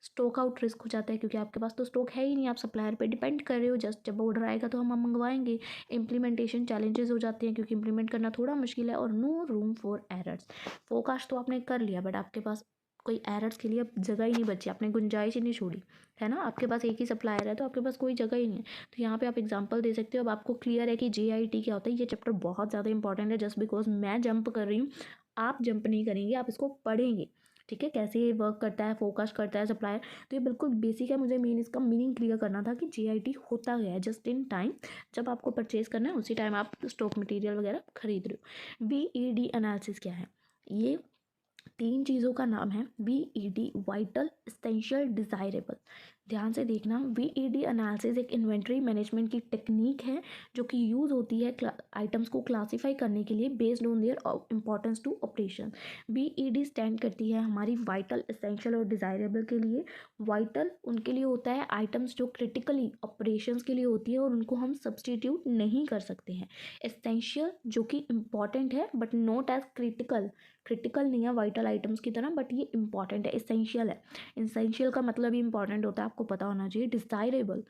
स्टॉक आउट रिस्क हो जाता है क्योंकि आपके पास तो स्टॉक है ही नहीं, आप सप्लायर पे डिपेंड कर रहे हो। जस्ट जब ऑर्डर आएगा तो हम मंगवाएंगे। इम्प्लीमेंटेशन चैलेंजेस हो जाते हैं क्योंकि इम्प्लीमेंट करना थोड़ा मुश्किल है। और no room for errors, forecast तो आपने कर लिया बट आपके पास कोई एरर्स के लिए अब जगह ही नहीं बची, आपने गुंजाइश ही नहीं छोड़ी, है ना। आपके पास एक ही सप्लायर है तो आपके पास कोई जगह ही नहीं है। तो यहाँ पे आप एग्जांपल दे सकते हो। अब आपको क्लियर है कि GIT क्या होता है। ये चैप्टर बहुत ज़्यादा इंपॉर्टेंट है, जस्ट बिकॉज मैं जंप कर रही हूँ, आप जंप नहीं करेंगे, आप इसको पढ़ेंगे, ठीक है, कैसे ये वर्क करता है, फोकस करता है सप्लायर। तो ये बिल्कुल बेसिक है, मुझे मेन इसका मीनिंग क्लियर करना था कि JIT होता क्या है। जस्ट इन टाइम, जब आपको परचेज करना है उसी टाइम आप स्टॉक मटेरियल वगैरह खरीद रहे हो। VED एनालिसिस क्या है? ये 3 चीज़ों का नाम है। VED, vital, essential, desirable. ध्यान से देखना, VED एनालिसिस एक इन्वेंट्री मैनेजमेंट की टेक्निक है जो कि यूज़ होती है आइटम्स को क्लासीफाई करने के लिए based on their importance to operation. VED stand करती है हमारी वाइटल, एसेंशियल और डिज़ायरेबल के लिए। वाइटल उनके लिए होता है आइटम्स जो क्रिटिकली ऑपरेशंस के लिए होती है और उनको हम सब्सटीट्यूट नहीं कर सकते हैं। एसेंशियल जो कि इम्पॉर्टेंट है but not as critical, critical नहीं है वाइटल आइटम्स की तरह, बट ये इंपॉर्टेंट है, एसेंशियल है। एसेंशियल का मतलब ही इंपॉर्टेंट होता है, आपको पता होना चाहिए। Desirable,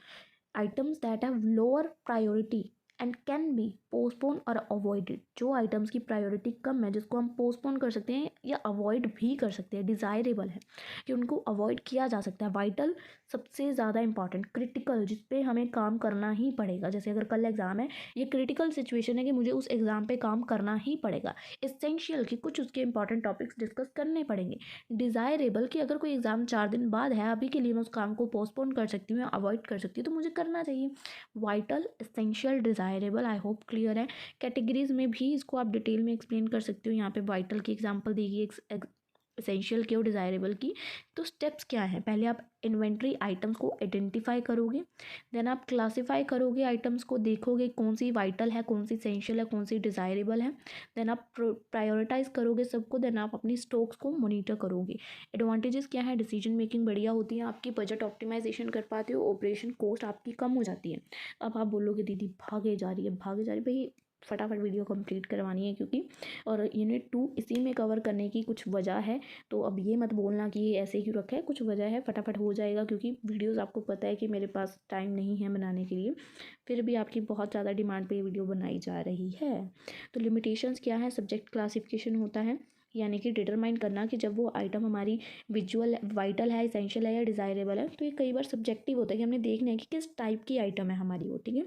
items that have lower priority and can be postpone और अवॉइडेड। जो आइटम्स की प्रायोरिटी कम है, जिसको हम पोस्टपोन कर सकते हैं या अवॉइड भी कर सकते हैं, डिज़ायरेबल है कि उनको अवॉइड किया जा सकता है। वाइटल सबसे ज़्यादा इंपॉर्टेंट, क्रिटिकल जिस पे हमें काम करना ही पड़ेगा। जैसे अगर कल एग्ज़ाम है, ये क्रिटिकल सिचुएशन है कि मुझे उस एग्ज़ाम पे काम करना ही पड़ेगा। एसेंशियल कि कुछ उसके इंपॉर्टेंट टॉपिक्स डिस्कस करने पड़ेंगे। डिज़ायरेबल कि अगर कोई एग्ज़ाम 4 दिन बाद है, अभी के लिए मैं उस काम को पोस्टपोन कर सकती हूँ या अवॉइड कर सकती हूँ, तो मुझे करना चाहिए। Vital, essential, desirable, I hope clear है। कैटेगरीज में भी इसको आप डिटेल में एक्सप्लेन कर सकते हो। यहाँ पे वाइटल की एग्जांपल दी गई, एसेंशियल की और डिज़ायरेबल की। तो स्टेप्स क्या हैं? पहले आप इन्वेंट्री आइटम्स को आइडेंटिफाई करोगे, देन आप क्लासीफाई करोगे आइटम्स को, देखोगे कौन सी वाइटल है, कौन सी एसेंशियल है, कौन सी डिज़ायरेबल है। देन आप प्रायोरिटाइज करोगे सबको, देन आप अपनी स्टॉक्स को मॉनिटर करोगे। एडवांटेजेस क्या है? डिसीजन मेकिंग बढ़िया होती है आपकी, बजट ऑप्टिमाइजेशन कर पाते हो, ऑपरेशन कॉस्ट आपकी कम हो जाती है। अब आप बोलोगे दीदी भागे जा रही है, भागे जा रही है, भाई फटाफट वीडियो कंप्लीट करवानी है क्योंकि, और यूनिट 2 इसी में कवर करने की कुछ वजह है। तो अब ये मत बोलना कि ये ऐसे क्यों रखा है, कुछ वजह है, फटाफट हो जाएगा क्योंकि वीडियोस आपको पता है कि मेरे पास टाइम नहीं है बनाने के लिए, फिर भी आपकी बहुत ज़्यादा डिमांड पे ये वीडियो बनाई जा रही है। तो लिमिटेशंस क्या है? सब्जेक्ट क्लासिफिकेशन होता है, यानी कि डिटरमाइन करना कि जब वो आइटम हमारी विजुअल वाइटल है, एसेंशियल है या डिज़ायरेबल है, तो ये कई बार सब्जेक्टिव होता है कि हमने देखना है कि किस टाइप की आइटम है हमारी वो, ठीक है।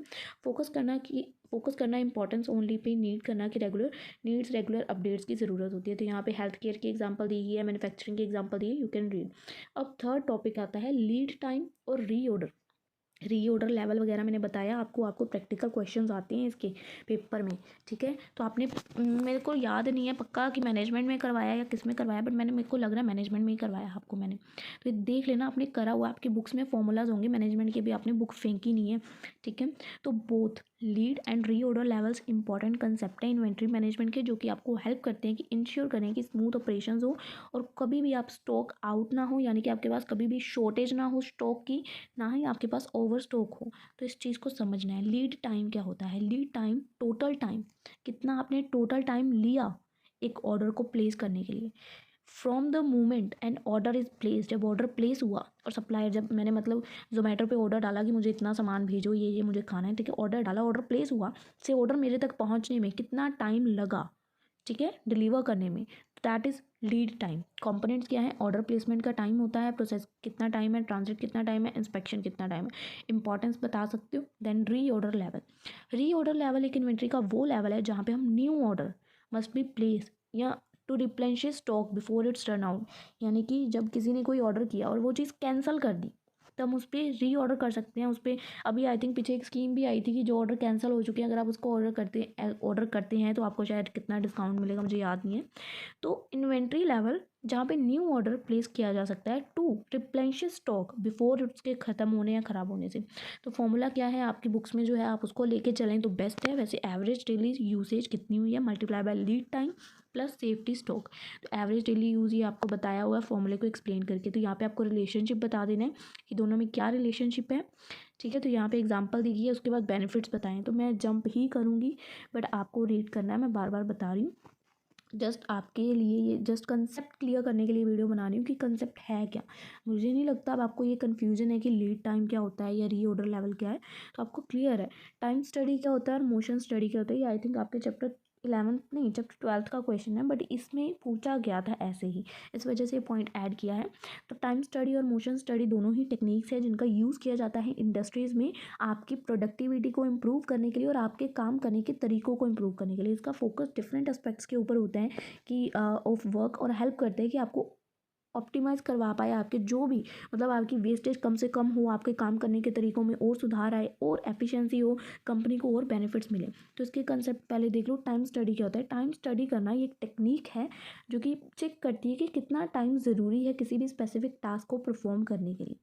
फोकस करना इंपॉर्टेंस ओनली पे, नीड करना कि रेगुलर अपडेट्स की ज़रूरत होती है। तो यहाँ पे हेल्थ केयर की एग्जांपल दी गई है, मैन्युफैक्चरिंग की एग्जांपल दी है, यू कैन रीड। अब थर्ड टॉपिक आता है लीड टाइम और रीऑर्डर लेवल वगैरह मैंने बताया आपको प्रैक्टिकल क्वेश्चंस आते हैं इसके पेपर में, ठीक है। तो आपने, मेरे को याद नहीं है पक्का कि मैनेजमेंट में करवाया या किस में करवाया, बट मेरे को लग रहा है मैनेजमेंट में ही करवाया आपको मैंने। तो ये देख लेना, आपने करा हुआ, आपकी बुक्स में फॉर्मूलाज होंगे मैनेजमेंट के भी, आपने बुक फेंकी नहीं है, ठीक है। तो both lead and reorder levels important concept है इन्वेंट्री मैनेजमेंट के, जो कि आपको हेल्प करते हैं कि इंश्योर करें कि स्मूथ ऑपरेशन हो और कभी भी आप स्टॉक आउट ना हो, यानी कि आपके पास कभी भी शॉर्टेज ना हो स्टॉक की, ना ही आपके पास ओवर स्टॉक हो। तो इस चीज़ को समझना है। लीड टाइम क्या होता है? लीड टाइम, टोटल टाइम, कितना आपने टोटल टाइम लिया एक ऑर्डर को प्लेस करने के लिए, from the moment and order is place, जब ऑर्डर प्लेस हुआ और सप्लायर, जब मैंने मतलब जोमेटो पे ऑर्डर डाला कि मुझे इतना सामान भेजो, ये मुझे खाना है, ठीक है, ऑर्डर डाला, ऑर्डर प्लेस हुआ, से ऑर्डर मेरे तक पहुंचने में कितना टाइम लगा, ठीक है, डिलीवर करने में, that is lead time. Components क्या है? ऑर्डर प्लेसमेंट का टाइम होता है, प्रोसेस कितना टाइम है, ट्रांजिट कितना टाइम है, इंस्पेक्शन कितना टाइम है, इंपॉर्टेंस बता सकते हो। देन री ऑर्डर लेवल एक इन्वेंट्री का वो लेवल है जहाँ पे हम new order must be place या to replenish stock before its run out, यानी कि जब किसी ने कोई ऑर्डर किया और वो चीज़ कैंसिल कर दी, तो हम उस पर री ऑर्डर कर सकते हैं। उस पर अभी आई थिंक पीछे एक स्कीम भी आई थी कि जो ऑर्डर कैंसिल हो चुके हैं, अगर आप उसको ऑर्डर करते हैं तो आपको शायद कितना डिस्काउंट मिलेगा, मुझे याद नहीं है। तो इन्वेंट्री लेवल जहाँ पे न्यू ऑर्डर प्लेस किया जा सकता है टू रिप्लेनिश स्टॉक बिफोर उसके ख़त्म होने या ख़राब होने से। तो फॉर्मूला क्या है आपकी बुक्स में जो है, आप उसको लेके चलें तो बेस्ट है। वैसे एवरेज डेली यूसेज कितनी हुई है, multiply by lead time plus safety stock. तो एवरेज डेली यूज़ ये आपको बताया हुआ है फॉर्मूले को एक्सप्लेन करके। तो यहाँ पे आपको रिलेशनशिप बता देना है कि दोनों में क्या रिलेशनशिप है, ठीक है। तो यहाँ पे एग्जांपल दी गई है, उसके बाद बेनिफिट्स बताएं, तो मैं जंप ही करूँगी बट आपको रीड करना है, मैं बार बार बता रही हूँ। जस्ट आपके लिए ये जस्ट कंसेप्ट क्लियर करने के लिए वीडियो बना रही हूँ कि कंसेप्ट है क्या। मुझे नहीं लगता अब आपको ये कन्फ्यूजन है कि लीड टाइम क्या होता है या री ऑर्डर लेवल क्या है, तो आपको क्लियर है। टाइम स्टडी क्या होता है और मोशन स्टडी क्या होता है, ये आई थिंक आपके चैप्टर 11th नहीं, चैप्टर 12th का क्वेश्चन है, बट इसमें पूछा गया था ऐसे ही, इस वजह से पॉइंट ऐड किया है। तो टाइम स्टडी और मोशन स्टडी दोनों ही टेक्निक्स है जिनका यूज़ किया जाता है इंडस्ट्रीज़ में आपकी प्रोडक्टिविटी को इम्प्रूव करने के लिए और आपके काम करने के तरीकों को इम्प्रूव करने के लिए। इसका फोकस डिफरेंट एस्पेक्ट्स के ऊपर होता है कि ऑफ वर्क, और हेल्प करते हैं कि आपको ऑप्टिमाइज़ करवा पाए, आपके जो भी मतलब आपकी वेस्टेज कम से कम हो, आपके काम करने के तरीकों में और सुधार आए और एफिशिएंसी हो, कंपनी को और बेनिफिट्स मिले। तो इसके कंसेप्ट पहले देख लो। टाइम स्टडी क्या होता है? टाइम स्टडी करना ये एक टेक्निक है जो कि चेक करती है कि कितना टाइम ज़रूरी है किसी भी स्पेसिफिक टास्क को परफॉर्म करने के लिए।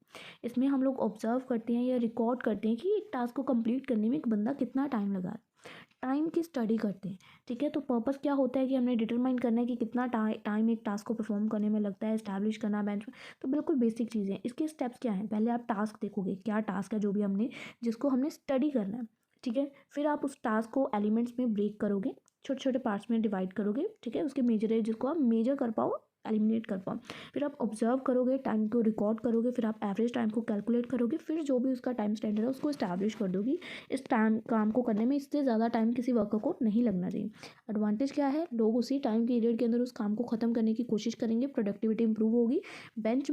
इसमें हम लोग ऑब्जर्व करते हैं या रिकॉर्ड करते हैं कि एक टास्क को कंप्लीट करने में एक बंदा कितना टाइम लगा, टाइम की स्टडी करते हैं। ठीक है, तो पर्पस क्या होता है कि हमने डिटरमाइन करना है कि कितना टाइम एक टास्क को परफॉर्म करने में लगता है, एस्टैब्लिश करना बेंच। तो बिल्कुल बेसिक चीज़ें। इसके स्टेप्स क्या हैं? पहले आप टास्क देखोगे, क्या टास्क है जो भी हमने जिसको हमने स्टडी करना है। ठीक है, फिर आप उस टास्क को एलिमेंट्स में ब्रेक करोगे, छोटे छोटे पार्ट्स में डिवाइड करोगे। ठीक है, उसके मेजर है जिसको आप मेजर कर पाओ, एलिमिनेट कर पाओ। फिर आप ऑब्जर्व करोगे, टाइम को रिकॉर्ड करोगे, फिर आप एवरेज टाइम को कैलकुलेट करोगे, फिर जो भी उसका टाइम स्टैंडर्ड है उसको इस्टेब्लिश कर दोगी। इस टाइम काम को करने में इससे ज़्यादा टाइम किसी वर्कर को नहीं लगना चाहिए। एडवांटेज क्या है? लोग उसी टाइम पीरियड के अंदर उस काम को ख़त्म करने की कोशिश करेंगे, प्रोडक्टिविटी इंप्रूव होगी। बेंच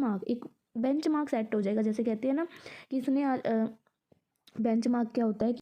मार्क सेट हो जाएगा। जैसे कहते हैं ना कि इसने बेंचमार्क क्या होता है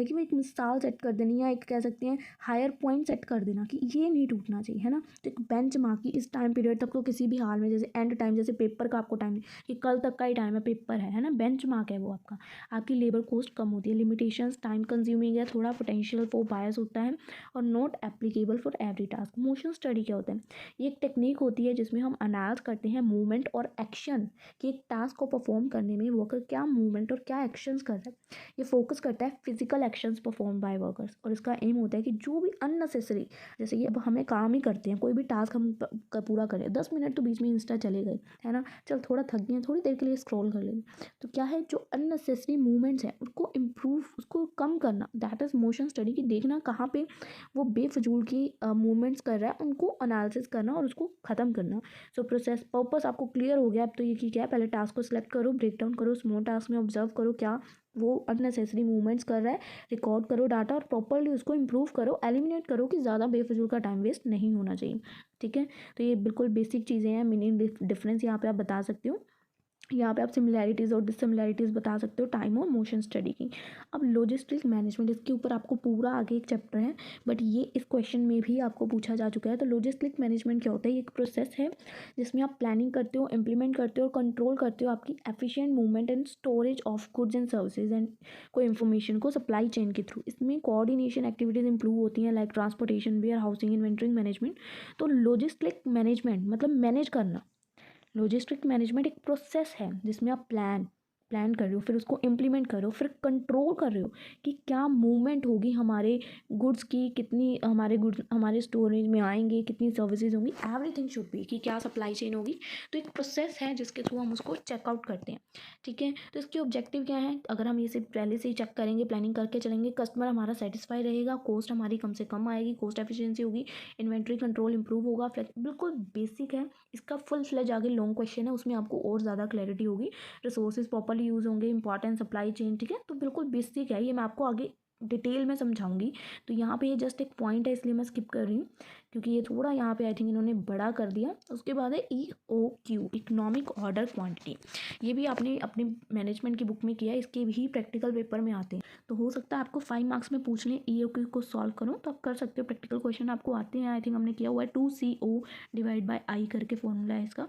कि वो एक मिसाल सेट कर देनी या एक कह सकते हैं हायर पॉइंट सेट कर देना कि ये नहीं टूटना चाहिए, है ना। तो एक बेंचमार्क की इस टाइम पीरियड तक तो किसी भी हाल में, जैसे एंड टाइम, जैसे पेपर का आपको टाइम नहीं कि कल तक का ही टाइम है, पेपर है ना। बेंचमार्क है वो आपका। आपकी लेबर कॉस्ट कम होती है। लिमिटेशंस टाइम कंज्यूमिंग है, थोड़ा पोटेंशियल फॉर बायस होता है और not applicable for every task. Motion study क्या होता है? ये एक टेक्निक होती है जिसमें हम एनालाइज करते हैं मूवमेंट और एक्शन कि एक टास्क को परफॉर्म करने में वर्कर क्या मूवमेंट और क्या एक्शंस कर रहा है। ये फोकस करता है physical actions perform by workers और इसका एम होता है कि जो भी अननेसेसरी, जैसे कि अब हमें काम ही करते हैं, कोई भी टास्क हम पूरा करें, 10 मिनट तो बीच में इंस्टा चले गए, है ना, चल थोड़ा थक गए, थोड़ी देर के लिए स्क्रॉल कर लेंगे। तो क्या है, जो अननेसेसरी मूवमेंट्स हैं उसको इम्प्रूव, उसको कम करना, दैट इज़ मोशन स्टडी। की देखना कहाँ पे वो बेफजूल की मूवमेंट्स कर रहा है, उनको एनालिसिस करना और उसको ख़त्म करना। सो प्रोसेस पर्पस आपको क्लियर हो गया अब तो ये कि क्या है। पहले टास्क को सिलेक्ट करो, ब्रेक डाउन करो, स्मॉल टास्क में ऑब्जर्व करो क्या वो अननेसेसरी मूवमेंट्स कर रहा है, रिकॉर्ड करो डाटा और प्रॉपरली उसको इम्प्रूव करो, एलिमिनेट करो कि ज़्यादा बेफजूल का टाइम वेस्ट नहीं होना चाहिए। ठीक है, तो ये बिल्कुल बेसिक चीज़ें हैं। मीनिंग डिफरेंस यहाँ पे आप बता सकते हो। यहाँ पे आप सिमिलैरिटीज़ और डिससिमिलैरिटीज़ बता सकते हो टाइम और मोशन स्टडी की। अब लॉजिस्टिक मैनेजमेंट, इसके ऊपर आपको पूरा आगे एक चैप्टर है, बट ये इस क्वेश्चन में भी आपको पूछा जा चुका है। तो लॉजिस्टिक मैनेजमेंट क्या होता है? ये एक प्रोसेस है जिसमें आप प्लानिंग करते हो, इम्प्लीमेंट करते हो और कंट्रोल करते हो आपकी efficient movement and storage of goods and services and कोई इन्फॉर्मेशन को सप्लाई चेन के थ्रू। इसमें कोऑर्डिनेशन एक्टिविटीज़ इंप्रूव होती हैं, like transportation, warehousing, inventory management. तो लॉजिस्टिक मैनेजमेंट मतलब मैनेज करना। लॉजिस्टिक मैनेजमेंट एक प्रोसेस है जिसमें आप प्लान कर रहे हो, फिर उसको इम्प्लीमेंट कर रहे हो, फिर कंट्रोल कर रहे हो कि क्या मूवमेंट होगी हमारे गुड्स की, कितनी हमारे गुड्स हमारे स्टोरेज में आएंगे, कितनी सर्विसेज होंगी, एवरीथिंग शुड बी, कि क्या सप्लाई चेन होगी। तो एक प्रोसेस है जिसके थ्रू हम उसको चेकआउट करते हैं। ठीक है, तो इसके ऑब्जेक्टिव क्या है? अगर हम इसे पहले से ही चेक करेंगे, प्लानिंग करके चलेंगे, कस्टमर हमारा सेटिस्फाई रहेगा, कॉस्ट हमारी कम से कम आएगी, कॉस्ट एफिशिएंसी होगी, इन्वेंट्री कंट्रोल इंप्रूव होगा। बिल्कुल बेसिक है। इसका फुल फ्लेज आगे लॉन्ग क्वेश्चन है, उसमें आपको और ज़्यादा क्लैरिटी होगी। रिसोर्सेज प्रॉपर्ली यूज़ होंगे, इंपॉर्टेंट सप्लाई चेन। ठीक है, तो बिल्कुल बेसिक है ये, मैं आपको आगे डिटेल में समझाऊंगी। तो यहाँ पे ये जस्ट एक पॉइंट है इसलिए मैं स्किप कर रही हूँ, क्योंकि ये थोड़ा यहाँ पे आई थिंक इन्होंने बड़ा कर दिया। उसके बाद है EOQ, इकोनॉमिक ऑर्डर क्वांटिटी। ये भी आपने अपने मैनेजमेंट की बुक में किया है, इसके भी प्रैक्टिकल पेपर में आते हैं। तो हो सकता है आपको 5 मार्क्स में पूछ लें, EOQ को सॉल्व करो तो आप कर सकते हो। प्रैक्टिकल क्वेश्चन आपको आते हैं, आई थिंक हमने किया हुआ है। 2CO/I करके फॉर्मूला है इसका।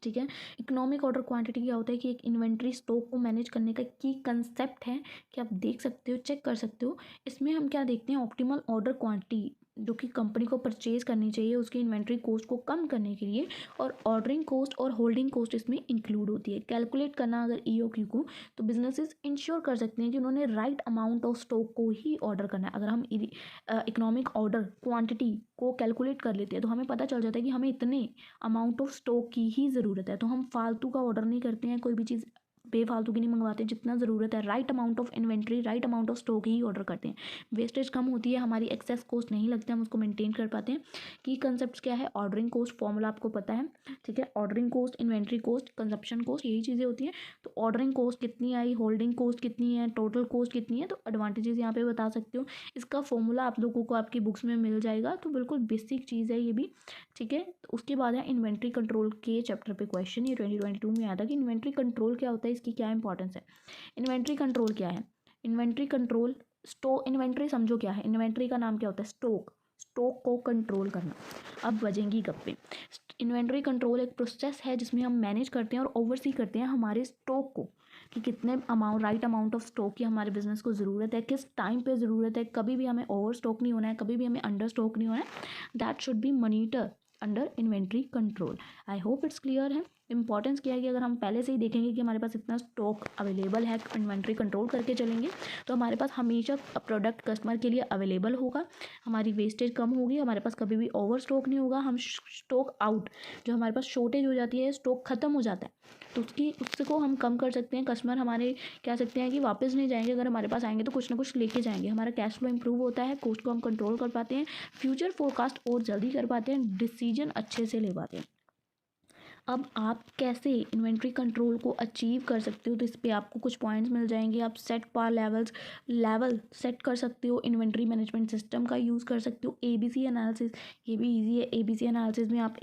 ठीक है, इकोनॉमिक ऑर्डर क्वांटिटी क्या होता है कि एक इन्वेंट्री स्टॉक को मैनेज करने का की कंसेप्ट है कि आप देख सकते हो, चेक कर सकते हो। इसमें हम क्या देखते हैं, ऑप्टिमल ऑर्डर क्वांटिटी जो कि कंपनी को परचेज करनी चाहिए उसकी इन्वेंट्री कॉस्ट को कम करने के लिए, और ऑर्डरिंग कॉस्ट और होल्डिंग कॉस्ट इसमें इंक्लूड होती है। कैलकुलेट करना अगर EOQ को, तो बिजनेसेस इंश्योर कर सकते हैं कि उन्होंने राइट अमाउंट ऑफ स्टॉक को ही ऑर्डर करना है। अगर हम इकोनॉमिक ऑर्डर क्वांटिटी को कैलकुलेट कर लेते हैं तो हमें पता चल जाता है कि हमें इतने अमाउंट ऑफ स्टॉक की ही ज़रूरत है। तो हम फालतू का ऑर्डर नहीं करते हैं, कोई भी चीज़ बेफालतू की नहीं मंगवाते। जितना ज़रूरत है, right amount of inventory, right amount of stock he order करते हैं। वेस्टेज कम होती है, हमारी एक्सेस कॉस्ट नहीं लगती, हम उसको मेंटेन कर पाते हैं। की कंसेप्ट क्या है, ऑर्डरिंग कॉस्ट फॉर्मूला आपको पता है। ठीक है, ordering cost, inventory cost, consumption cost, यही चीज़ें होती हैं। तो ऑर्डरिंग कॉस्ट कितनी आई, होल्डिंग कॉस्ट कितनी है, टोटल कॉस्ट कितनी है, तो एडवांटेजेस यहाँ पे बता सकते हो। इसका फॉर्मूला आप लोगों को आपकी बुक्स में मिल जाएगा। तो बिल्कुल बेसिक चीज़ है ये भी। ठीक है, तो उसके बाद है इन्वेंट्री कंट्रोल के चैप्टर पे क्वेश्चन, ये 2022 में आया था कि इन्वेंट्री कंट्रोल क्या होता है, इसकी क्या इंपॉर्टेंस है। इन्वेंट्री कंट्रोल क्या है? इन्वेंट्री कंट्रोल, स्टॉक, इन्वेंट्री समझो क्या है, इन्वेंट्री का नाम क्या होता है, स्टॉक। स्टॉक को कंट्रोल करना। अब बजेंगी गप्पे। इन्वेंट्री कंट्रोल एक प्रोसेस है जिसमें हम मैनेज करते हैं और ओवरसी करते हैं हमारे स्टॉक को, कि कितने amount, right amount of stock की हमारे बिजनेस को ज़रूरत है, किस टाइम पे ज़रूरत है, कभी भी हमें ओवर स्टॉक नहीं होना है, कभी भी हमें अंडर स्टॉक नहीं होना है। That should be monitor under inventory control. I hope it's clear है। इंपॉर्टेंस क्या है कि अगर हम पहले से ही देखेंगे कि हमारे पास इतना स्टॉक अवेलेबल है, इन्वेंट्री कंट्रोल करके चलेंगे तो हमारे पास हमेशा प्रोडक्ट कस्टमर के लिए अवेलेबल होगा, हमारी वेस्टेज कम होगी, हमारे पास कभी भी ओवर स्टॉक नहीं होगा। हम स्टॉक आउट, जो हमारे पास शॉर्टेज हो जाती है, स्टॉक ख़त्म हो जाता है, तो उसको हम कम कर सकते हैं। कस्टमर हमारे कह सकते हैं कि वापस नहीं जाएंगे, अगर हमारे पास आएंगे तो कुछ ना कुछ लेके जाएंगे। हमारा कैश फ्लो इंप्रूव होता है, कॉस्ट को हम कंट्रोल कर पाते हैं, फ्यूचर फोरकास्ट और जल्दी कर पाते हैं, डिसीजन अच्छे से ले पाते हैं। अब आप कैसे इन्वेंट्री कंट्रोल को अचीव कर सकते हो, तो इस पर आपको कुछ पॉइंट्स मिल जाएंगे। आप सेट पार लेवल सेट कर सकते हो, इन्वेंट्री मैनेजमेंट सिस्टम का यूज़ कर सकते हो, ABC एनालिसिस, ये भी इजी है। ABC एनालिसिस में आप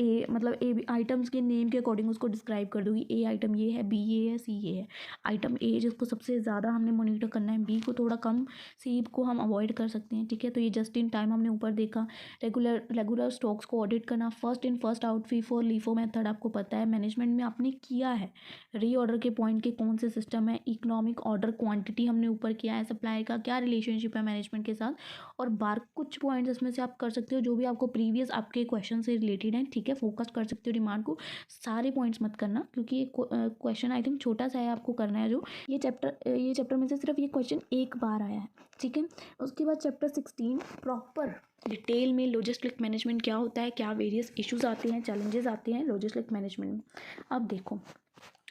आइटम्स के नेम के अकॉर्डिंग उसको डिस्क्राइब कर दोगी। A आइटम ये है, B ये है, C ये है। आइटम A जिसको सबसे ज़्यादा हमने मॉनिटर करना है, B को थोड़ा कम, C को हम अवॉइड कर सकते हैं, ठीक है। तो ये जस्ट इन टाइम हमने ऊपर देखा। रेगुलर स्टॉक्स को ऑडिट करना, first in first out, FIFO LIFO method आपको पता है, मैनेजमेंट में आपने किया है। रीऑर्डर के पॉइंट के कौन से सिस्टम है, इकोनॉमिक ऑर्डर क्वांटिटी हमने ऊपर किया है, सप्लायर का क्या रिलेशनशिप है मैनेजमेंट के साथ, और कुछ पॉइंट्स इसमें से आप कर सकते हो जो भी आपको प्रीवियस आपके क्वेश्चन से रिलेटेड हैं, ठीक है। फोकस कर सकते हो रिमार्क को, सारे पॉइंट्स मत करना क्योंकि ये क्वेश्चन आई थिंक छोटा सा है, आपको करना है जो ये चैप्टर में से सिर्फ ये क्वेश्चन एक बार आया है, ठीक है। उसके बाद चैप्टर 16 प्रॉपर डिटेल में लॉजिस्टिक मैनेजमेंट क्या होता है, क्या वेरियस इश्यूज आते हैं, चैलेंजेस आते हैं लॉजिस्टिक मैनेजमेंट में। अब देखो,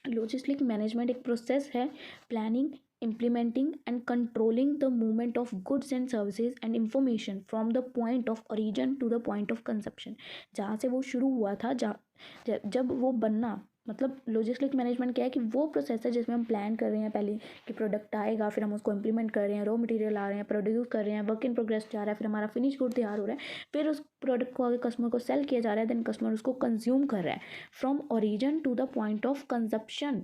लॉजिस्टिक मैनेजमेंट एक प्रोसेस है, planning, implementing and controlling the movement of goods and services and information from the point of origin to the point of consumption। जहाँ से वो शुरू हुआ था, जब वो बनना, मतलब लॉजिस्टिक मैनेजमेंट क्या है कि वो प्रोसेस है जिसमें हम प्लान कर रहे हैं पहले कि प्रोडक्ट आएगा, फिर हम उसको इम्प्लीमेंट कर रहे हैं, रॉ मटेरियल आ रहे हैं, प्रोड्यूस कर रहे हैं, वर्क इन प्रोग्रेस जा रहा है, फिर हमारा फिनिश गुड तैयार हो रहा है, फिर उस प्रोडक्ट को आगे कस्टमर को सेल किया जा रहा है, देन कस्टमर उसको कंज्यूम कर रहा है। From origin to the point of consumption,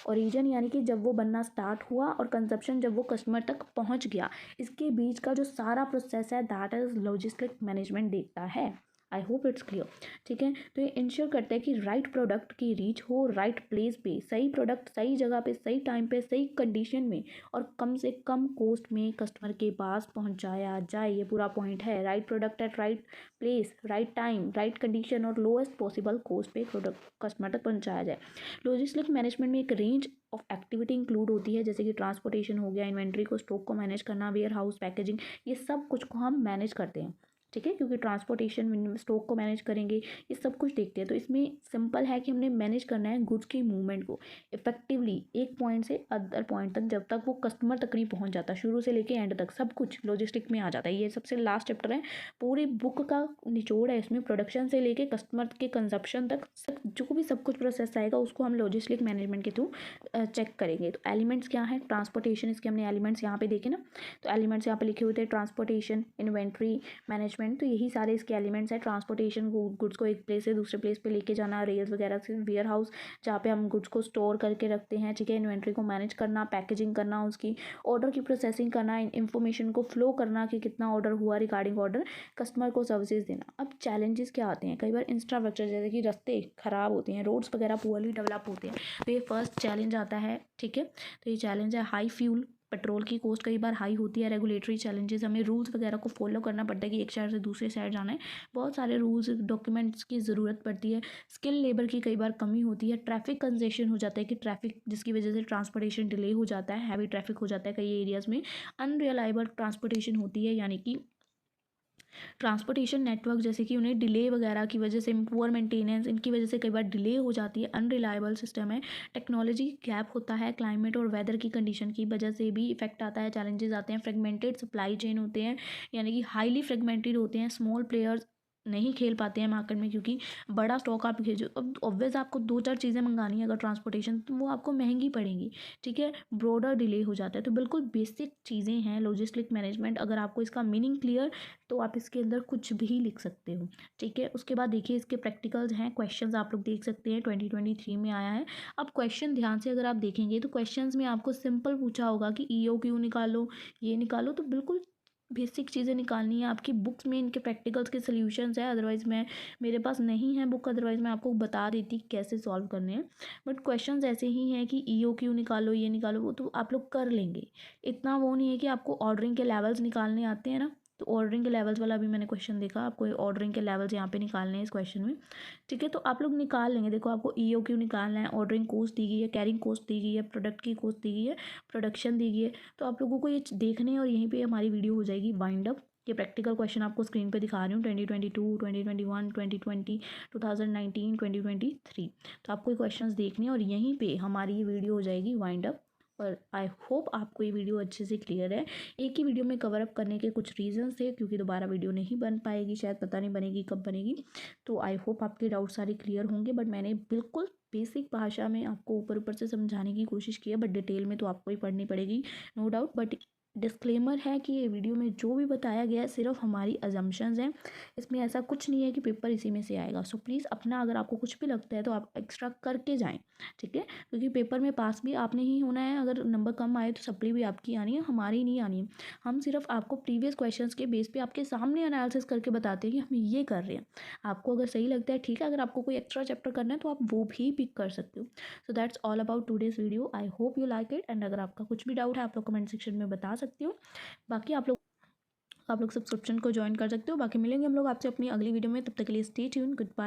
origin यानी कि जब वो बनना स्टार्ट हुआ, और कंजप्शन जब वो कस्टमर तक पहुंच गया, इसके बीच का जो सारा प्रोसेस है दैट इज लॉजिस्टिक मैनेजमेंट देखता है। आई होप इट्स क्लियर, ठीक है। तो ये इंश्योर करता है कि राइट प्रोडक्ट की रीच हो राइट प्लेस पे, सही प्रोडक्ट सही जगह पे, सही टाइम पे, सही कंडीशन में, और कम से कम कॉस्ट में कस्टमर के पास पहुंचाया जाए। ये पूरा पॉइंट है, right product at right place, right time, right condition और लोएस्ट पॉसिबल कॉस्ट पे प्रोडक्ट कस्टमर तक पहुंचाया जाए। लॉजिस्टिक मैनेजमेंट में एक रेंज ऑफ एक्टिविटी इंक्लूड होती है, जैसे कि ट्रांसपोर्टेशन हो गया, इन्वेंट्री को, स्टॉक को मैनेज करना, वेयर हाउस, पैकेजिंग, ये सब कुछ को हम मैनेज करते हैं, ठीक है। क्योंकि ट्रांसपोर्टेशन, स्टॉक को मैनेज करेंगे, ये सब कुछ देखते हैं। तो इसमें सिंपल है कि हमने मैनेज करना है गुड्स की मूवमेंट को इफेक्टिवली, एक पॉइंट से अदर पॉइंट तक, जब तक वो कस्टमर तक नहीं पहुंच जाता, शुरू से लेके एंड तक सब कुछ लॉजिस्टिक में आ जाता है। ये सबसे लास्ट चैप्टर है, पूरी बुक का निचोड़ है इसमें, प्रोडक्शन से लेके कस्टमर के कंजप्शन तक जो भी सब कुछ प्रोसेस आएगा उसको हम लॉजिस्टिक मैनेजमेंट के थ्रू चेक करेंगे। तो एलिमेंट्स क्या है, ट्रांसपोर्टेशन, इसके हमने एलिमेंट्स यहाँ पे देखे ना, तो एलिमेंट्स यहाँ पे लिखे हुए थे, ट्रांसपोर्टेशन, इन्वेंट्री मैनेजमेंट, तो यही सारे इसके एलिमेंट्स हैं। ट्रांसपोर्टेशन, गुड्स को एक प्लेस से दूसरे प्लेस पे लेके जाना, रेल्स वगैरह से, वेयर हाउस जहाँ पे हम गुड्स को स्टोर करके रखते हैं, ठीक है। इन्वेंट्री को मैनेज करना, पैकेजिंग करना, उसकी ऑर्डर की प्रोसेसिंग करना, इंफॉर्मेशन को फ्लो करना कि कितना ऑर्डर हुआ, रिगार्डिंग ऑर्डर, कस्टमर को सर्विसेज देना। अब चैलेंजेस क्या आते हैं, कई बार इंफ्रास्ट्रक्चर जैसे कि रास्ते ख़राब होते हैं, रोड्स वगैरह पुअरली डेवलप होते हैं, तो ये फर्स्ट चैलेंज आता है, ठीक है। तो ये चैलेंज है हाई फ्यूल, पेट्रोल की कॉस्ट कई बार हाई होती है। रेगुलेटरी चैलेंजेस, हमें रूल्स वगैरह को फॉलो करना पड़ता है कि एक शहर से दूसरे शहर जाना है, बहुत सारे रूल्स डॉक्यूमेंट्स की ज़रूरत पड़ती है। स्किल लेबर की कई बार कमी होती है। ट्रैफिक कंजेशन हो जाता है कि ट्रैफिक जिसकी वजह से ट्रांसपोर्टेशन डिले हो जाता है, हैवी ट्रैफिक हो जाता है कई एरियाज़ में। अनरिलायबल ट्रांसपोर्टेशन होती है, यानी कि ट्रांसपोर्टेशन नेटवर्क जैसे कि उन्हें डिले वगैरह की वजह से, पुअर मेंटेनेंस, इनकी वजह से कई बार डिले हो जाती है, अनरिलायबल सिस्टम है। टेक्नोलॉजी गैप होता है, क्लाइमेट और वेदर की कंडीशन की वजह से भी इफेक्ट आता है, चैलेंजेस आते हैं। फ्रेगमेंटेड सप्लाई चेन होते हैं, यानी कि हाईली फ्रेगमेंटेड होते हैं, स्मॉल प्लेयर्स नहीं खेल पाते हैं मार्केट में, क्योंकि बड़ा स्टॉक आप भेजो, अब ऑब्वियस आपको 2-4 चीज़ें मंगानी है अगर ट्रांसपोर्टेशन, तो वो आपको महंगी पड़ेंगी, ठीक है। ब्रॉडर डिले हो जाता है। तो बिल्कुल बेसिक चीज़ें हैं लॉजिस्टिक मैनेजमेंट। अगर आपको इसका मीनिंग क्लियर, तो आप इसके अंदर कुछ भी लिख सकते हो, ठीक है। उसके बाद देखिए इसके प्रैक्टिकल्स हैं, क्वेश्चंस आप लोग देख सकते हैं, 2023 में आया है। अब क्वेश्चन ध्यान से अगर आप देखेंगे तो क्वेश्चंस में आपको सिंपल पूछा होगा कि EOQ निकालो, ये निकालो, तो बिल्कुल बेसिक चीज़ें निकालनी है आपकी बुक्स में, इनके प्रैक्टिकल्स के सॉल्यूशंस है। अदरवाइज़ मैं मेरे पास नहीं है बुक, अदरवाइज़ मैं आपको बता देती कैसे सॉल्व करने हैं। बट क्वेश्चंस ऐसे ही हैं कि ईओक्यू निकालो, ये निकालो, वो तो आप लोग कर लेंगे। इतना वो नहीं है कि आपको ऑर्डरिंग के लेवल्स निकालने आते हैं ना, तो ऑर्डरिंग के लेवल्स वाला भी मैंने क्वेश्चन देखा, आपको ऑर्डरिंग के लेवल्स यहाँ पे निकालने हैं इस क्वेश्चन में। ठीक है, तो आप लोग निकाल लेंगे। देखो आपको ईओक्यू निकालना है, ऑर्डरिंग कॉस्ट दी गई है, कैरिंग कॉस्ट दी गई है, प्रोडक्ट की कॉस्ट दी गई है, प्रोडक्शन दी गई है। तो आप लोगों को ये देखने हैं और यहीं पे हमारी वीडियो हो जाएगी वाइंड अप। ये प्रैक्टिकल क्वेश्चन आपको स्क्रीन पे दिखा रही हूँ, 2022, 2021, 2020, 2019, 2023। तो आपको ये क्वेश्चंस देखने हैं और यहीं पे हमारी ये वीडियो हो जाएगी वाइंड अप। और आई होप आपको ये वीडियो अच्छे से क्लियर है। एक ही वीडियो में कवर अप करने के कुछ रीजंस थे, क्योंकि दोबारा वीडियो नहीं बन पाएगी, शायद पता नहीं बनेगी कब बनेगी। तो आई होप आपके डाउट सारे क्लियर होंगे। बट मैंने बिल्कुल बेसिक भाषा में आपको ऊपर ऊपर से समझाने की कोशिश की है, बट डिटेल में तो आपको ही पढ़नी पड़ेगी, नो डाउट। बट डिस्क्लेमर है कि ये वीडियो में जो भी बताया गया है सिर्फ हमारी अजम्पशंस हैं, इसमें ऐसा कुछ नहीं है कि पेपर इसी में से आएगा। सो प्लीज़ अपना, अगर आपको कुछ भी लगता है तो आप एक्स्ट्रा करके जाएं, ठीक है, क्योंकि पेपर में पास भी आपने ही होना है। अगर नंबर कम आए तो सप्ली भी आपकी आनी है, हमारी नहीं आनी है। हम सिर्फ आपको प्रीवियस क्वेश्चंस के बेस पे आपके सामने एनालिसिस करके बताते हैं कि हम ये कर रहे हैं। आपको अगर सही लगता है ठीक है, अगर आपको कोई एक्स्ट्रा चैप्टर करना है तो आप वो भी पिक कर सकते हो। So that's all about today's video. I hope you like it, and अगर आपका कुछ भी डाउट है आप लोग कमेंट सेक्शन में बता सकते हो। बाकी आप लोग सब्सक्रिप्शन को ज्वाइन कर सकते हो। बाकी मिलेंगे हम लोग आपसे अपनी अगली वीडियो में, तब तक के लिए स्टे ट्यून, गुड बाय।